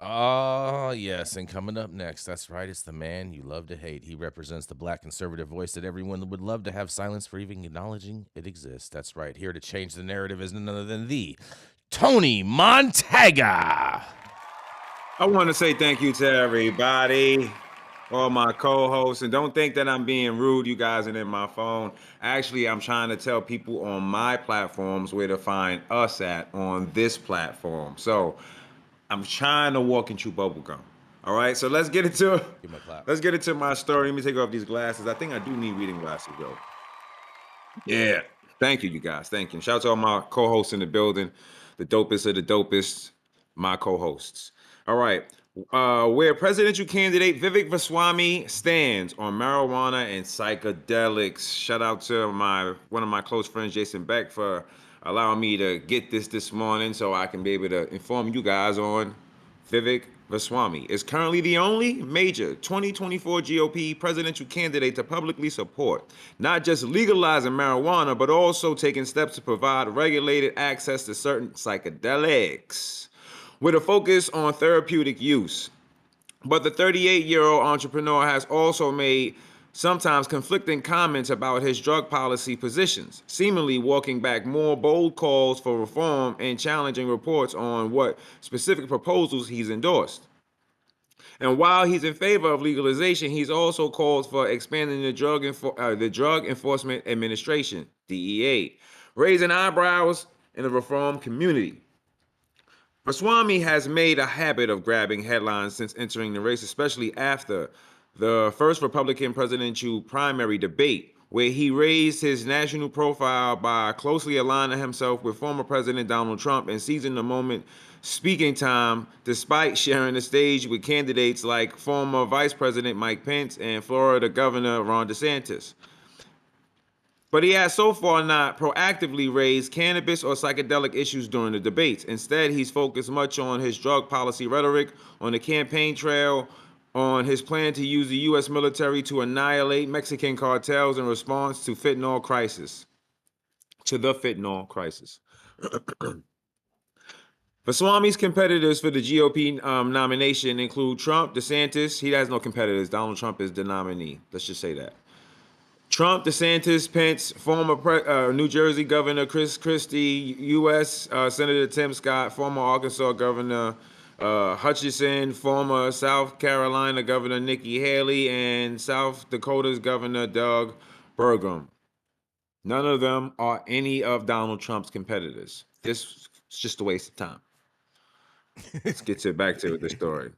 Oh, yes, and coming up next, that's right, it's the man you love to hate. He represents the black conservative voice that everyone would love to have silence for even acknowledging it exists. That's right, here to change the narrative is none other than the Tony Montaga. I want to say thank you to everybody, all my co-hosts, and don't think that I'm being rude, you guys, and in my phone. Actually, I'm trying to tell people on my platforms where to find us at on this platform. So I'm trying to walk and chew bubblegum. All right, so let's get into my story. Let me take off these glasses. I think I do need reading glasses, though. Yeah, thank you guys. Thank you. Shout out to all my co-hosts in the building, the dopest of the dopest, my co-hosts. All right, where presidential candidate Vivek Ramaswamy stands on marijuana and psychedelics. Shout out to one of my close friends, Jason Beck, for allowing me to get this morning so I can be able to inform you guys on Vivek Ramaswamy is currently the only major 2024 GOP presidential candidate to publicly support not just legalizing marijuana, but also taking steps to provide regulated access to certain psychedelics with a focus on therapeutic use. But the 38-year-old entrepreneur has also made sometimes conflicting comments about his drug policy positions, seemingly walking back more bold calls for reform and challenging reports on what specific proposals he's endorsed. And while he's in favor of legalization, he's also called for expanding the Drug Enforcement Administration, DEA, raising eyebrows in the reform community. Ramaswamy has made a habit of grabbing headlines since entering the race, especially after the first Republican presidential primary debate, where he raised his national profile by closely aligning himself with former President Donald Trump and seizing the moment speaking time, despite sharing the stage with candidates like former Vice President Mike Pence and Florida Governor Ron DeSantis. But he has so far not proactively raised cannabis or psychedelic issues during the debates. Instead, he's focused much on his drug policy rhetoric, on the campaign trail, on his plan to use the U.S. military to annihilate Mexican cartels in response to the fentanyl crisis. Ramaswamy's competitors for the GOP nomination include Trump, DeSantis. He has no competitors. Donald Trump is the nominee. Let's just say that. Trump, DeSantis, Pence, former New Jersey Governor Chris Christie, U.S. Senator Tim Scott, former Arkansas Governor Hutchinson, former South Carolina Governor Nikki Haley, and South Dakota's Governor Doug Burgum. None of them are any of Donald Trump's competitors. This is just a waste of time. Let's get back to the story.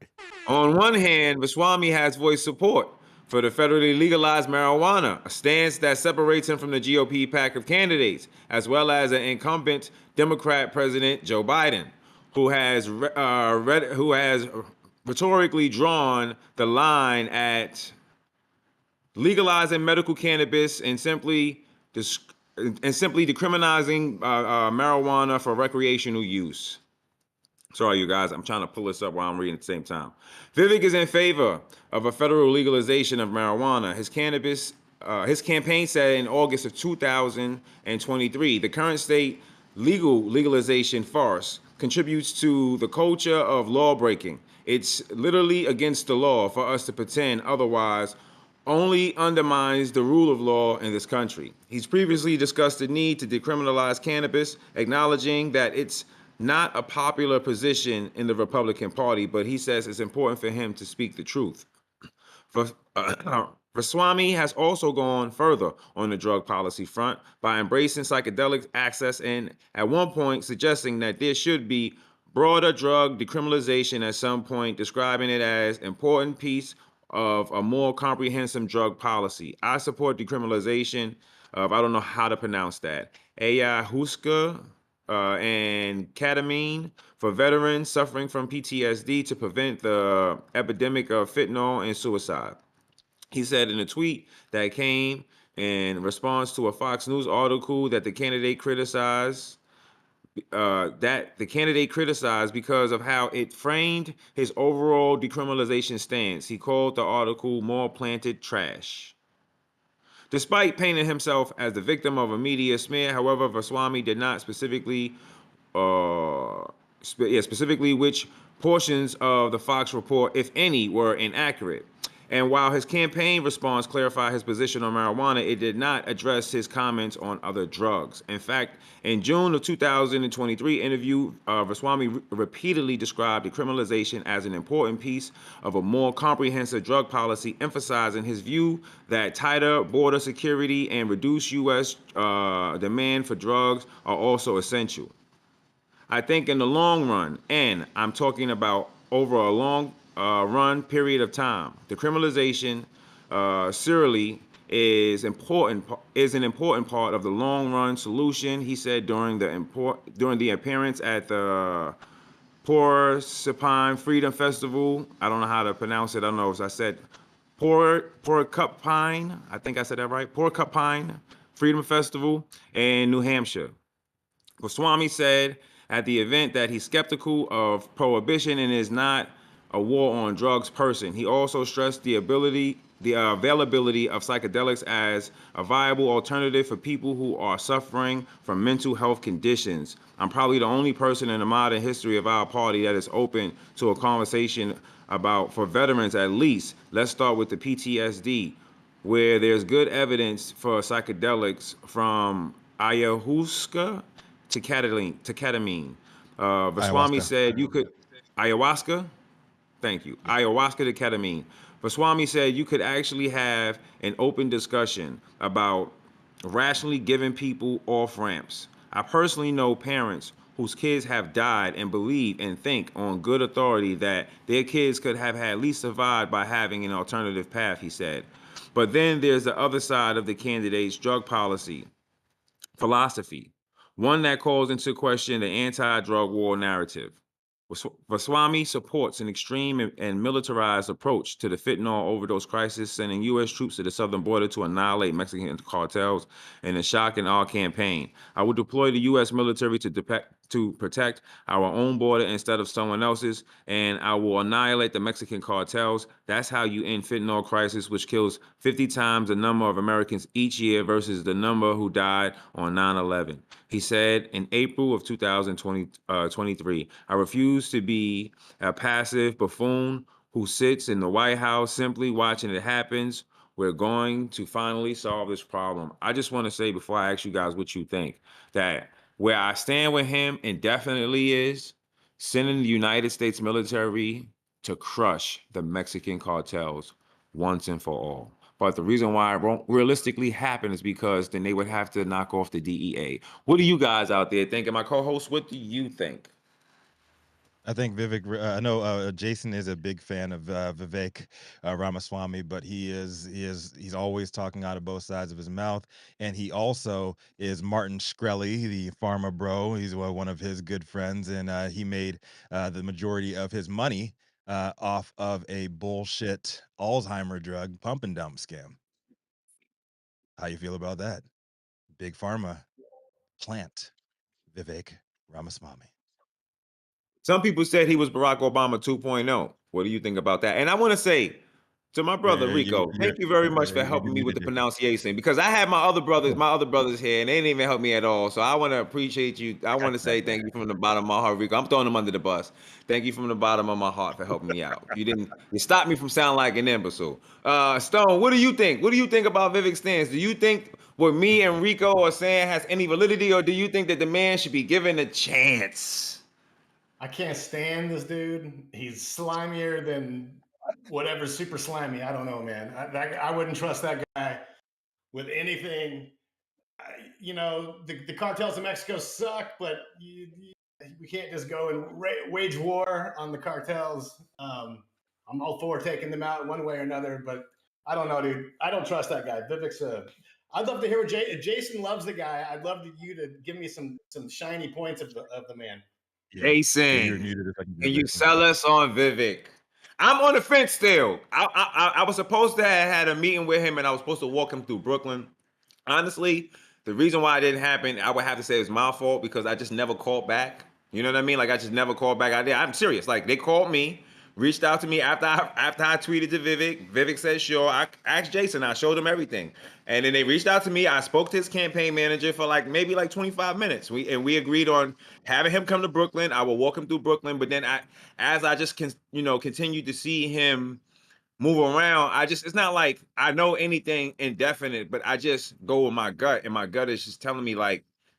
On one hand, Ramaswamy has voiced support for the federally legalized marijuana, a stance that separates him from the GOP pack of candidates, as well as an incumbent Democrat President Joe Biden, who has rhetorically drawn the line at legalizing medical cannabis and simply and simply decriminalizing marijuana for recreational use. Sorry, you guys, I'm trying to pull this up while I'm reading at the same time. Vivek is in favor of a federal legalization of marijuana. His campaign said in August of 2023, the current state legalization farce contributes to the culture of law breaking. It's literally against the law for us to pretend otherwise, only undermines the rule of law in this country. He's previously discussed the need to decriminalize cannabis, acknowledging that it's not a popular position in the Republican Party, but he says it's important for him to speak the truth. Vaswamy has also gone further on the drug policy front by embracing psychedelic access and at one point suggesting that there should be broader drug decriminalization at some point, describing it as important piece of a more comprehensive drug policy. I support decriminalization of, I don't know how to pronounce that, ayahuasca and ketamine for veterans suffering from PTSD to prevent the epidemic of fentanyl and suicide. He said in a tweet that came in response to a Fox News article that the candidate criticized because of how it framed his overall decriminalization stance. He called the article more planted trash. Despite painting himself as the victim of a media smear, however, Vaswamy did not specifically which portions of the Fox report, if any, were inaccurate. And while his campaign response clarified his position on marijuana, it did not address his comments on other drugs. In fact, in June of 2023 interview, Vaswamy repeatedly described decriminalization as an important piece of a more comprehensive drug policy, emphasizing his view that tighter border security and reduced U.S. Demand for drugs are also essential. I think in the long run, and I'm talking about over a long run period of time, decriminalization serially is an important part of the long run solution. He said during the appearance at the Porcupine Freedom Festival. I don't know how to pronounce it. I don't know if I said Porcupine. I think I said that right. Porcupine Freedom Festival in New Hampshire. Goswami said at the event that he's skeptical of prohibition and is not a war on drugs person. He also stressed the availability of psychedelics as a viable alternative for people who are suffering from mental health conditions. I'm probably the only person in the modern history of our party that is open to a conversation about, for veterans at least, let's start with the PTSD, where there's good evidence for psychedelics from ayahuasca to ketamine. Vaswamy Ayahuasca. said you could, ayahuasca? Thank you. Ayahuasca to ketamine. Vaswamy said you could actually have an open discussion about rationally giving people off ramps. I personally know parents whose kids have died and believe and think on good authority that their kids could have at least survived by having an alternative path, he said. But then there's the other side of the candidate's drug policy philosophy, one that calls into question the anti-drug war narrative. Vaswamy supports an extreme and militarized approach to the fentanyl overdose crisis, sending U.S. troops to the southern border to annihilate Mexican cartels in a shock and awe campaign. I will deploy the U.S. military to protect our own border instead of someone else's, and I will annihilate the Mexican cartels. That's how you end fentanyl crisis, which kills 50 times the number of Americans each year versus the number who died on 9/11. He said in April of 2023, I refuse to be a passive buffoon who sits in the White House simply watching it happen. We're going to finally solve this problem. I just want to say before I ask you guys what you think, that where I stand with him indefinitely is sending the United States military to crush the Mexican cartels once and for all. But the reason why it won't realistically happen is because then they would have to knock off the DEA. What do you guys out there think? And my co-host, what do you think? I think Vivek. I know Jason is a big fan of Vivek Ramaswamy, but he's always talking out of both sides of his mouth, and he also is Martin Shkreli, the pharma bro. He's one of his good friends, and he made the majority of his money off of a bullshit Alzheimer drug pump and dump scam. How you feel about that? Big Pharma plant Vivek Ramaswamy. Some people said he was Barack Obama 2.0. What do you think about that? And I want to say to my brother Rico, thank you very much for helping me with the pronunciation, because I had my other brothers here, and they didn't even help me at all. So I want to appreciate you. I want to say thank you from the bottom of my heart, Rico. I'm throwing them under the bus. Thank you from the bottom of my heart for helping me out. You stopped me from sounding like an imbecile. Stone, what do you think? What do you think about Vivek's stance? Do you think what me and Rico are saying has any validity, or do you think that the man should be given a chance? I can't stand this dude. He's slimier than whatever's super slimy. I don't know, man. I wouldn't trust that guy with anything. The cartels in Mexico suck, but we can't just go and wage war on the cartels. I'm all for taking them out one way or another, but I don't know, dude. I don't trust that guy. Vivek's I'd love to hear what Jason loves the guy. I'd love you to give me some shiny points of the man. Jason, can you sell us on Vivek? I'm on the fence still. I was supposed to have had a meeting with him, and I was supposed to walk him through Brooklyn. Honestly, the reason why it didn't happen, I would have to say it's my fault, because I just never called back. You know what I mean? Like, I just never called back. I'm serious. Like, they called me, reached out to me after I tweeted to Vivek. Vivek said, sure. I asked Jason. I showed him everything. And then they reached out to me. I spoke to his campaign manager for maybe 25 minutes. We agreed on having him come to Brooklyn. I will walk him through Brooklyn. But then as I just continued to see him move around, it's not like I know anything indefinite, but I just go with my gut, and my gut is just telling me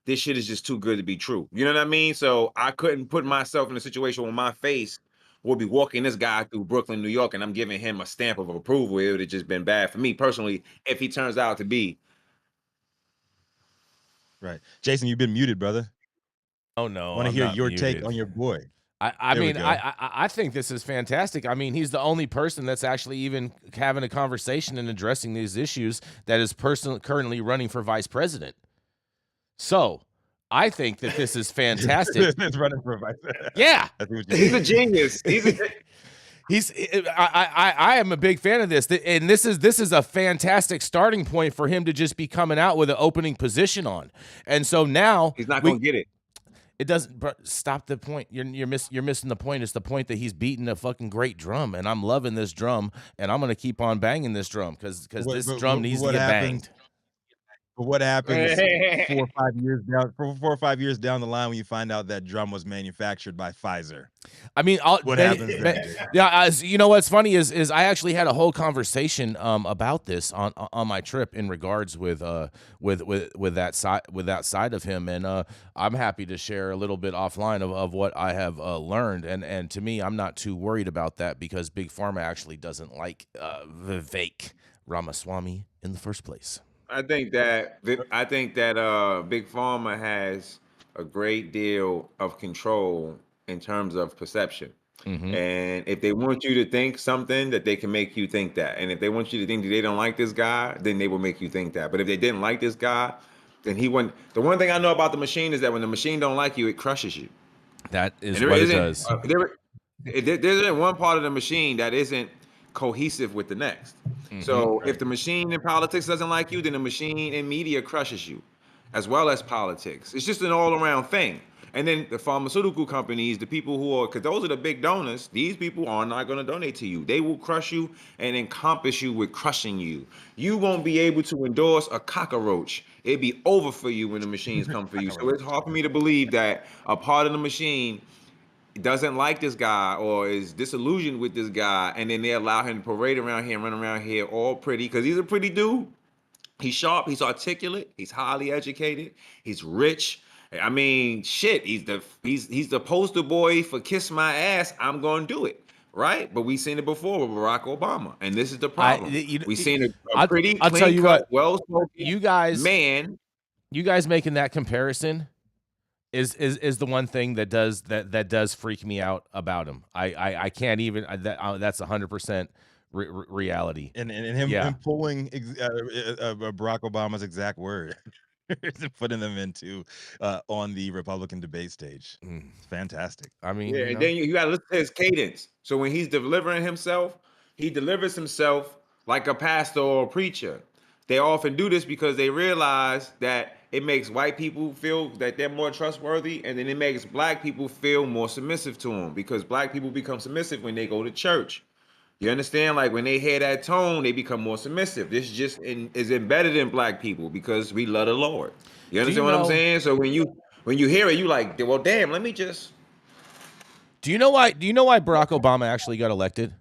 this shit is just too good to be true. You know what I mean? So I couldn't put myself in a situation where my face will be walking this guy through Brooklyn, New York, and I'm giving him a stamp of approval. It would have just been bad for me personally if he turns out to be. Right. Jason, you've been muted, brother. Oh, no. I want to hear your take on your boy. I think this is fantastic. I mean, he's the only person that's actually even having a conversation and addressing these issues that is currently running for vice president. So I think that this is fantastic. He's running for vice president. Yeah. He's a genius. I am a big fan of this, and this is a fantastic starting point for him to just be coming out with an opening position on. And so now he's not going to get it. It doesn't. But stop the point. You're missing the point. It's the point that he's beating a fucking great drum, and I'm loving this drum, and I'm gonna keep on banging this drum because this drum needs to get banged. But what happens 4 or 5 years down the line when you find out that drum was manufactured by Pfizer? I mean, what happens? You know what's funny is I actually had a whole conversation about this on my trip in regards with that side of him, and I'm happy to share a little bit offline of what I have learned, and to me, I'm not too worried about that because Big Pharma actually doesn't like Vivek Ramaswamy in the first place. I think that Big Pharma has a great deal of control in terms of perception. Mm-hmm. And if they want you to think something, that they can make you think that. And if they want you to think that they don't like this guy, then they will make you think that. But if they didn't like this guy, then he wouldn't. The one thing I know about the machine is that when the machine don't like you, it crushes you. That is what it does. There isn't one part of the machine that isn't cohesive with the next. Mm-hmm. So if the machine in politics doesn't like you, then the machine in media crushes you, as well as politics. It's just an all-around thing. And then the pharmaceutical companies, the people who are, because those are the big donors, these people are not going to donate to you. They will crush you and encompass you with crushing you. You won't be able to endorse a cockroach. It'd be over for you when the machines come for you. So it's hard for me to believe that a part of the machine doesn't like this guy or is disillusioned with this guy, and then they allow him to parade around here and run around here all pretty, because he's a pretty dude. He's sharp, he's articulate, he's highly educated, he's rich. I mean, shit, he's the poster boy for kiss my ass, I'm gonna do it, right? But we've seen it before with Barack Obama, and this is the problem. We've seen a pretty clean-cut, well-spoken man. You guys making that comparison is the one thing that does freak me out about him. I can't even that's 100% reality. And him pulling Barack Obama's exact word and putting them into on the Republican debate stage. It's fantastic. I mean, and then you got to listen to his cadence. So when he's delivering himself, he delivers himself like a pastor or a preacher. They often do this because they realize that it makes white people feel that they're more trustworthy, and then it makes black people feel more submissive to them, because black people become submissive when they go to church. You understand? Like when they hear that tone, they become more submissive. This just is embedded in black people because we love the Lord. You understand what I'm saying? So when you hear it, you like, well, damn, let me just. Do you know why Barack Obama actually got elected?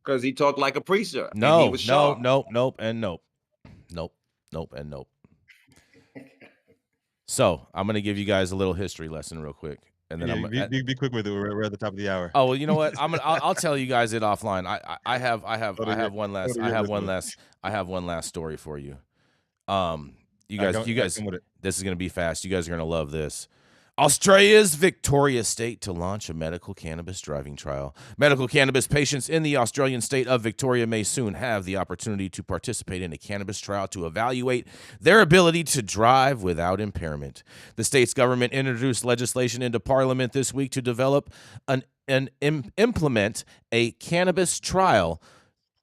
Because he talked like a preacher. And he No, was sharp. nope, and nope. So I'm gonna give you guys a little history lesson real quick, and then be quick with it. We're at the top of the hour. Oh well, you know what? I'll tell you guys it offline. I have one last story for you. You guys, this is gonna be fast. You guys are gonna love this. Australia's Victoria state to launch a medical cannabis driving trial. Medical cannabis patients in the Australian state of Victoria may soon have the opportunity to participate in a cannabis trial to evaluate their ability to drive without impairment. The state's government introduced legislation into Parliament this week to develop implement a cannabis trial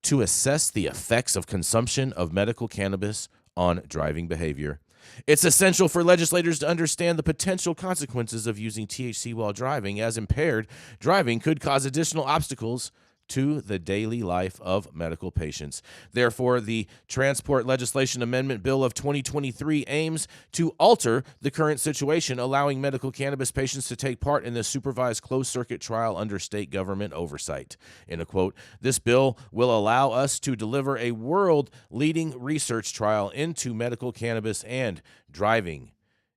to assess the effects of consumption of medical cannabis on driving behavior. It's essential for legislators to understand the potential consequences of using THC while driving, as impaired driving could cause additional obstacles to the daily life of medical patients. Therefore, the Transport Legislation Amendment Bill of 2023 aims to alter the current situation, allowing medical cannabis patients to take part in the supervised closed-circuit trial under state government oversight. In a quote, this bill will allow us to deliver a world-leading research trial into medical cannabis and driving,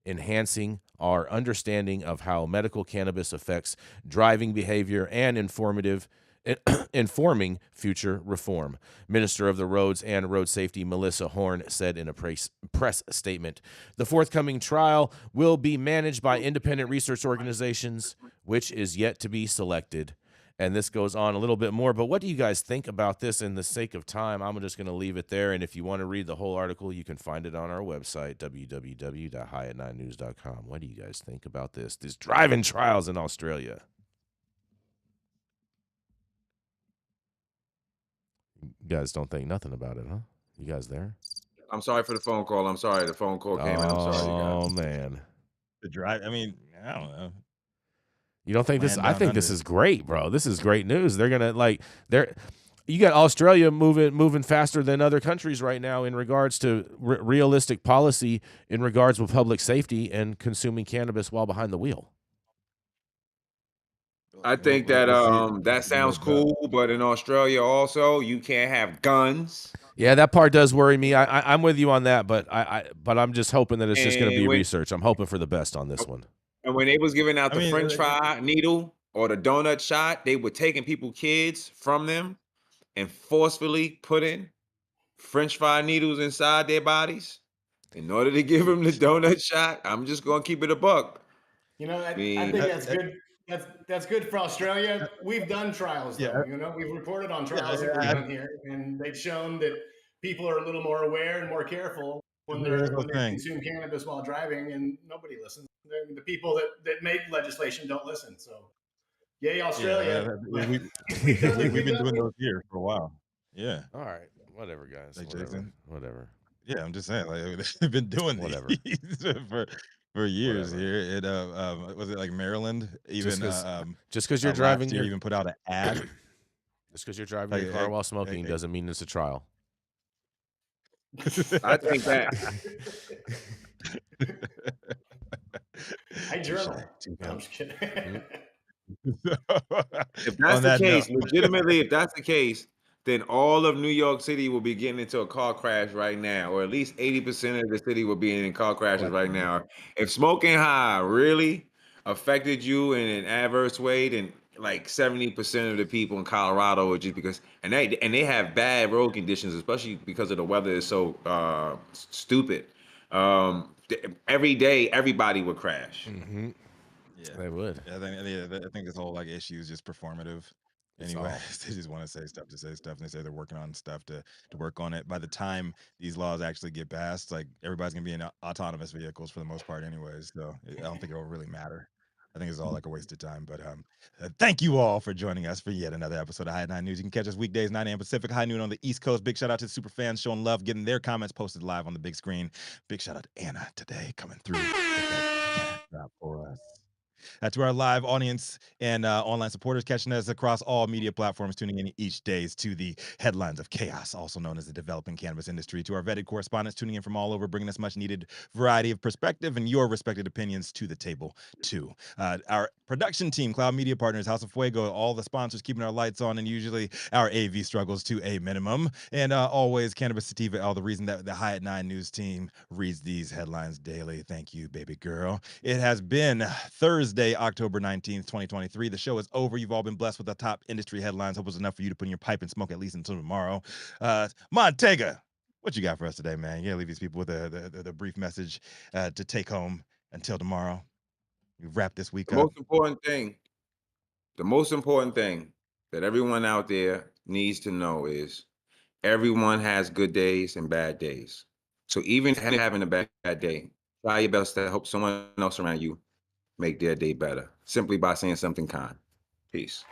enhancing our understanding of how medical cannabis affects driving behavior and informing future reform. Minister of the Roads and Road Safety Melissa Horn said in a press statement, the forthcoming trial will be managed by independent research organizations, which is yet to be selected. And this goes on a little bit more, but what do you guys think about this? In the sake of time, I'm just going to leave it there. And if you want to read the whole article, you can find it on our website, www.highat9news.com. What do you guys think about this? These driving trials in Australia. You guys don't think nothing about it, huh? You guys there? I'm sorry for the phone call. I'm sorry. The phone call came in. I'm sorry, you guys. Oh, man. The drive, I mean, I don't know. You don't think this? I think this is great, bro. This is great news. They're gonna you got Australia moving faster than other countries right now in regards to realistic policy in regards with public safety and consuming cannabis while behind the wheel. I think that that sounds cool, but in Australia also you can't have guns. Yeah, that part does worry me. I'm with you on that, but I'm just hoping that it's just going to be research. I'm hoping for the best on this one. And when they was giving out the French fry needle or the donut shot, they were taking kids from them and forcefully putting French fry needles inside their bodies in order to give them the donut shot. I'm just gonna keep it a buck. You know, I think that's good. That's good for Australia. We've done trials, though. You know, we've reported on trials that we've done here, and they've shown that people are a little more aware and more careful when they consume cannabis while driving, and nobody listens. The people that make legislation don't listen. So, yay, Australia! We've been doing those here for a while. Yeah. All right. Whatever, guys. Like whatever. Jason. Whatever. Yeah, I'm just saying, like they've been doing whatever for years here. It was it like Maryland? Even just because you're driving, you even put out an ad. Just because you're driving your car while smoking doesn't mean it's a trial. I think that. I journal. I'm just kidding. If that's the case, legitimately, if that's the case, then all of New York City will be getting into a car crash right now, or at least 80% of the city will be in car crashes right now. If smoking high really affected you in an adverse way, then like 70% of the people in Colorado are just because, and they have bad road conditions, especially because of the weather is so stupid. Every day, everybody would crash. Mm-hmm. Yeah, they would. Yeah, I think this whole issue is just performative. Anyway, they just want to say stuff, and they say they're working on stuff to work on it. By the time these laws actually get passed, like everybody's gonna be in autonomous vehicles for the most part, anyways. So I don't think it will really matter. I think it's all like a waste of time. But thank you all for joining us for yet another episode of High at 9 News. You can catch us weekdays 9 a.m. Pacific, high noon on the East Coast. Big shout out to the super fans showing love, getting their comments posted live on the big screen. Big shout out to Anna today coming through with that drop for us. To our live audience and online supporters catching us across all media platforms, tuning in each day to the headlines of chaos, also known as the developing cannabis industry. To our vetted correspondents tuning in from all over, bringing us much needed variety of perspective and your respected opinions to the table too. Our production team, Cloud Media Partners, House of Fuego, all the sponsors keeping our lights on, and usually our AV struggles to a minimum. And always Cannabis Sativa, all the reason that the High at 9 News team reads these headlines daily. Thank you, baby girl. It has been Thursday, October 19th, 2023. The show is over. You've all been blessed with the top industry headlines. Hope it was enough for you to put in your pipe and smoke at least until tomorrow. Montaga, what you got for us today, man? You gotta leave these people with a brief message to take home until tomorrow. We wrap this week The up. most important thing that everyone out there needs to know is everyone has good days and bad days. So even if you're having a bad day, try your best to help someone else around you make their day better simply by saying something kind. Peace.